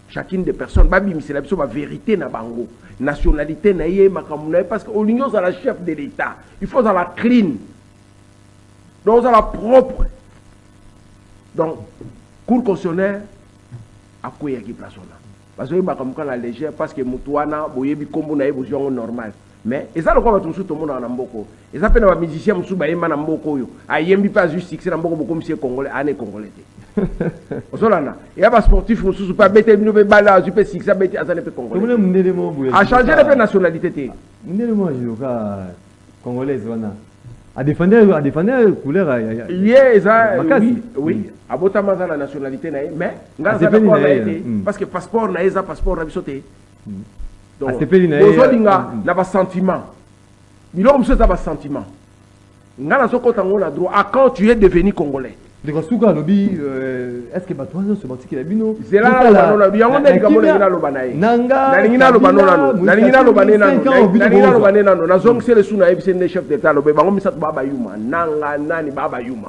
chacune des personnes, c'est la vérité na bango, nationalité na yé makamuna, parce que l'union c'est la chef de l'État. Il faut dans la clean, dans la propre. Donc, Cour constitutionnelle. À quoi il y a qui place on a parce que la légère parce que Moutouana boyebi kombo na yebo normal mais eza lokwa bato mosusu tomona na mboko eza pe na bamusicien mosusu bayemba na mboko oyo ayembi mpe azwi succès na mboko bokomisi ye congolais ane congolais te ozolanda eya basportif mosusu mpe abete bino mpe bala azwi mpe succès abeti aza ne mpe congolais achange ne mpe nationalité te mundele mo yoka congolaise wana a défendre couleur ye eza oui abotama aza na nationalité na ye mais nga aza d'accord na ye te parce que passeport na ye eza passeport na biso te ozolinga na basentiment biloko mosusu eza basentiment nga nazokota ngo na droit à quand tu es devenu congolais ndeko suka alobi est ce que bato wana nyonso batikela bino zela yango nde likambo nalingi naloba na ye nalingi naloba nano nalingi naloba ne nano nalingi naloba ne nano nazongisele su nayebisi nde chef d'état alobe bango misato baa bayuma nanga nani baa bayuma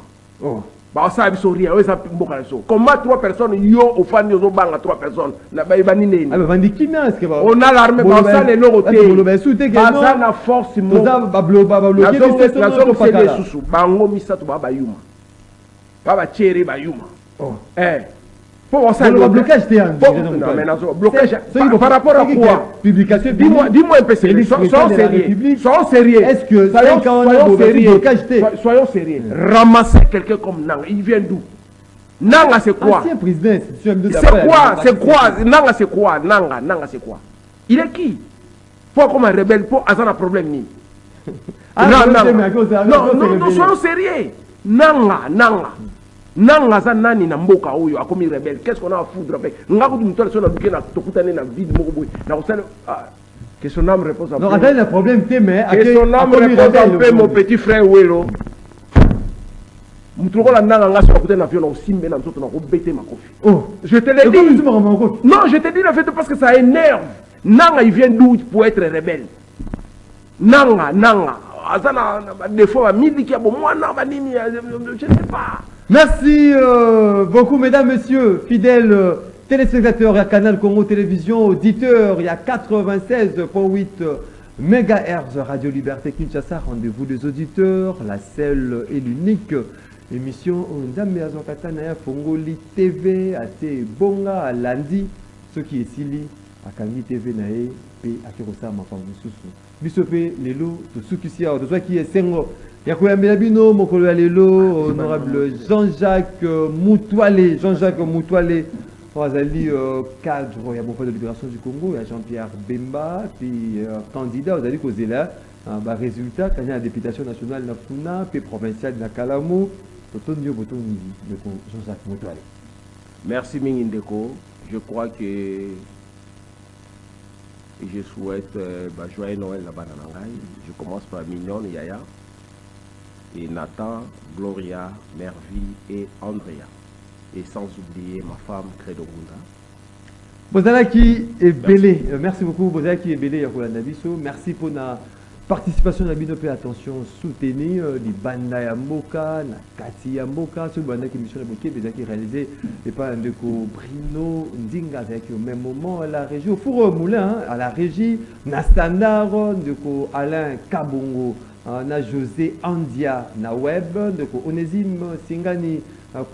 baosala biso rien oyo eza mboka na biso comment 3 personnes yo ofandi ozobanga 3 personnes na bayebani nini on a l'armée baosala eloko te baza na force nazongisele susu bango misato baa bayuma baba chéri bayuma pour on s'en blocage blocage par rapport à quoi publication dis-moi un peu sérieux soyons sérieux est-ce que soyons sérieux ramasser quelqu'un comme Nanga il vient d'où Nanga c'est quoi c'est quoi Nanga c'est quoi Nanga c'est quoi il est qui pour comme un rebelle pour azana problème ni non soyons sérieux Nanga za nani na mboka oyo akomi rebelle qu'est-ce qu'on a à foutre avec ngako du mutole so na buke na tokutane na vide moko boy na osala que son âme repose en paix. Non, attends, le problème c'est mais que son âme repose en paix mon petit frère Welo. Mutoko la nanga nga so akute na violon simbe na nzoto na ko bete makofi. Je te l'ai dit. Non, je te dis le fait parce que ça énerve. Nanga il vient d'où pour être rebelle. Nanga azana des fois midi qui a bon moi na banini je ne sais pas. Merci beaucoup, mesdames, messieurs, fidèles téléspectateurs à Canal Congo Télévision, auditeurs, il y a 96.8 MHz Radio Liberté Kinshasa, rendez-vous des auditeurs, la seule et l'unique émission Ndambe Azokatana Fongoli TV, Ate Bonga, à lundi, ce qui est Sili, à Kangi TV Nae, P. Akirosa Mafangususu. Bisope, Lelo, Tsukisia, de soi qui est Sengo. Yakoya Melabino, Mokolo Alelo, honorable Jean-Jacques Moutoualé, Azali cadre, il y a beaucoup de libération du Congo, il y a Jean-Pierre Bemba, puis candidat, vous allez causer là, résultat, quand il y a la députation nationale de la Funa, puis provinciale de la Kalamo, Jean-Jacques Moutoualé. Merci Mingindeko, je crois que je souhaite joyeux Noël là-bas dans Nangaï. Je commence par Mignon, Yaya, et Nathan, Gloria, Mervi et Andrea. Et sans oublier ma femme, Credo Gunda. Bozalaki et Belé, merci beaucoup. Bozalaki et Belé, merci pour la participation de la Binope. Attention, soutenir les Banda Yamboka, la Kati Yamboka, ce Banda qui est mission de qui réalisé et pas un de Brino Ndinga avec au même moment à la régie, au Four Moulin, à la régie, na Standard, de Alain Kabongo. Na José Andia na web de Onésime Singani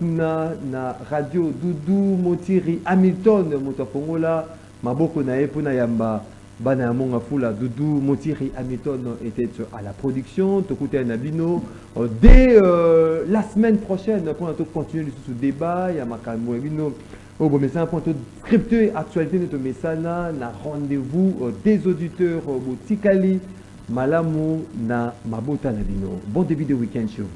na radio Doudou Motiri Hamilton Motofongola Maboko na Epona Yamba Bana Monga Fula Doudou Motiri Hamilton était à la production Tokute Nabino dès la semaine prochaine pour continuer ce débat Yamaka Mouebino au bon message pour scripter actualité de message na rendez-vous des auditeurs Botikali Malamu na Mabota Nabino. Bon début de week-end chez vous.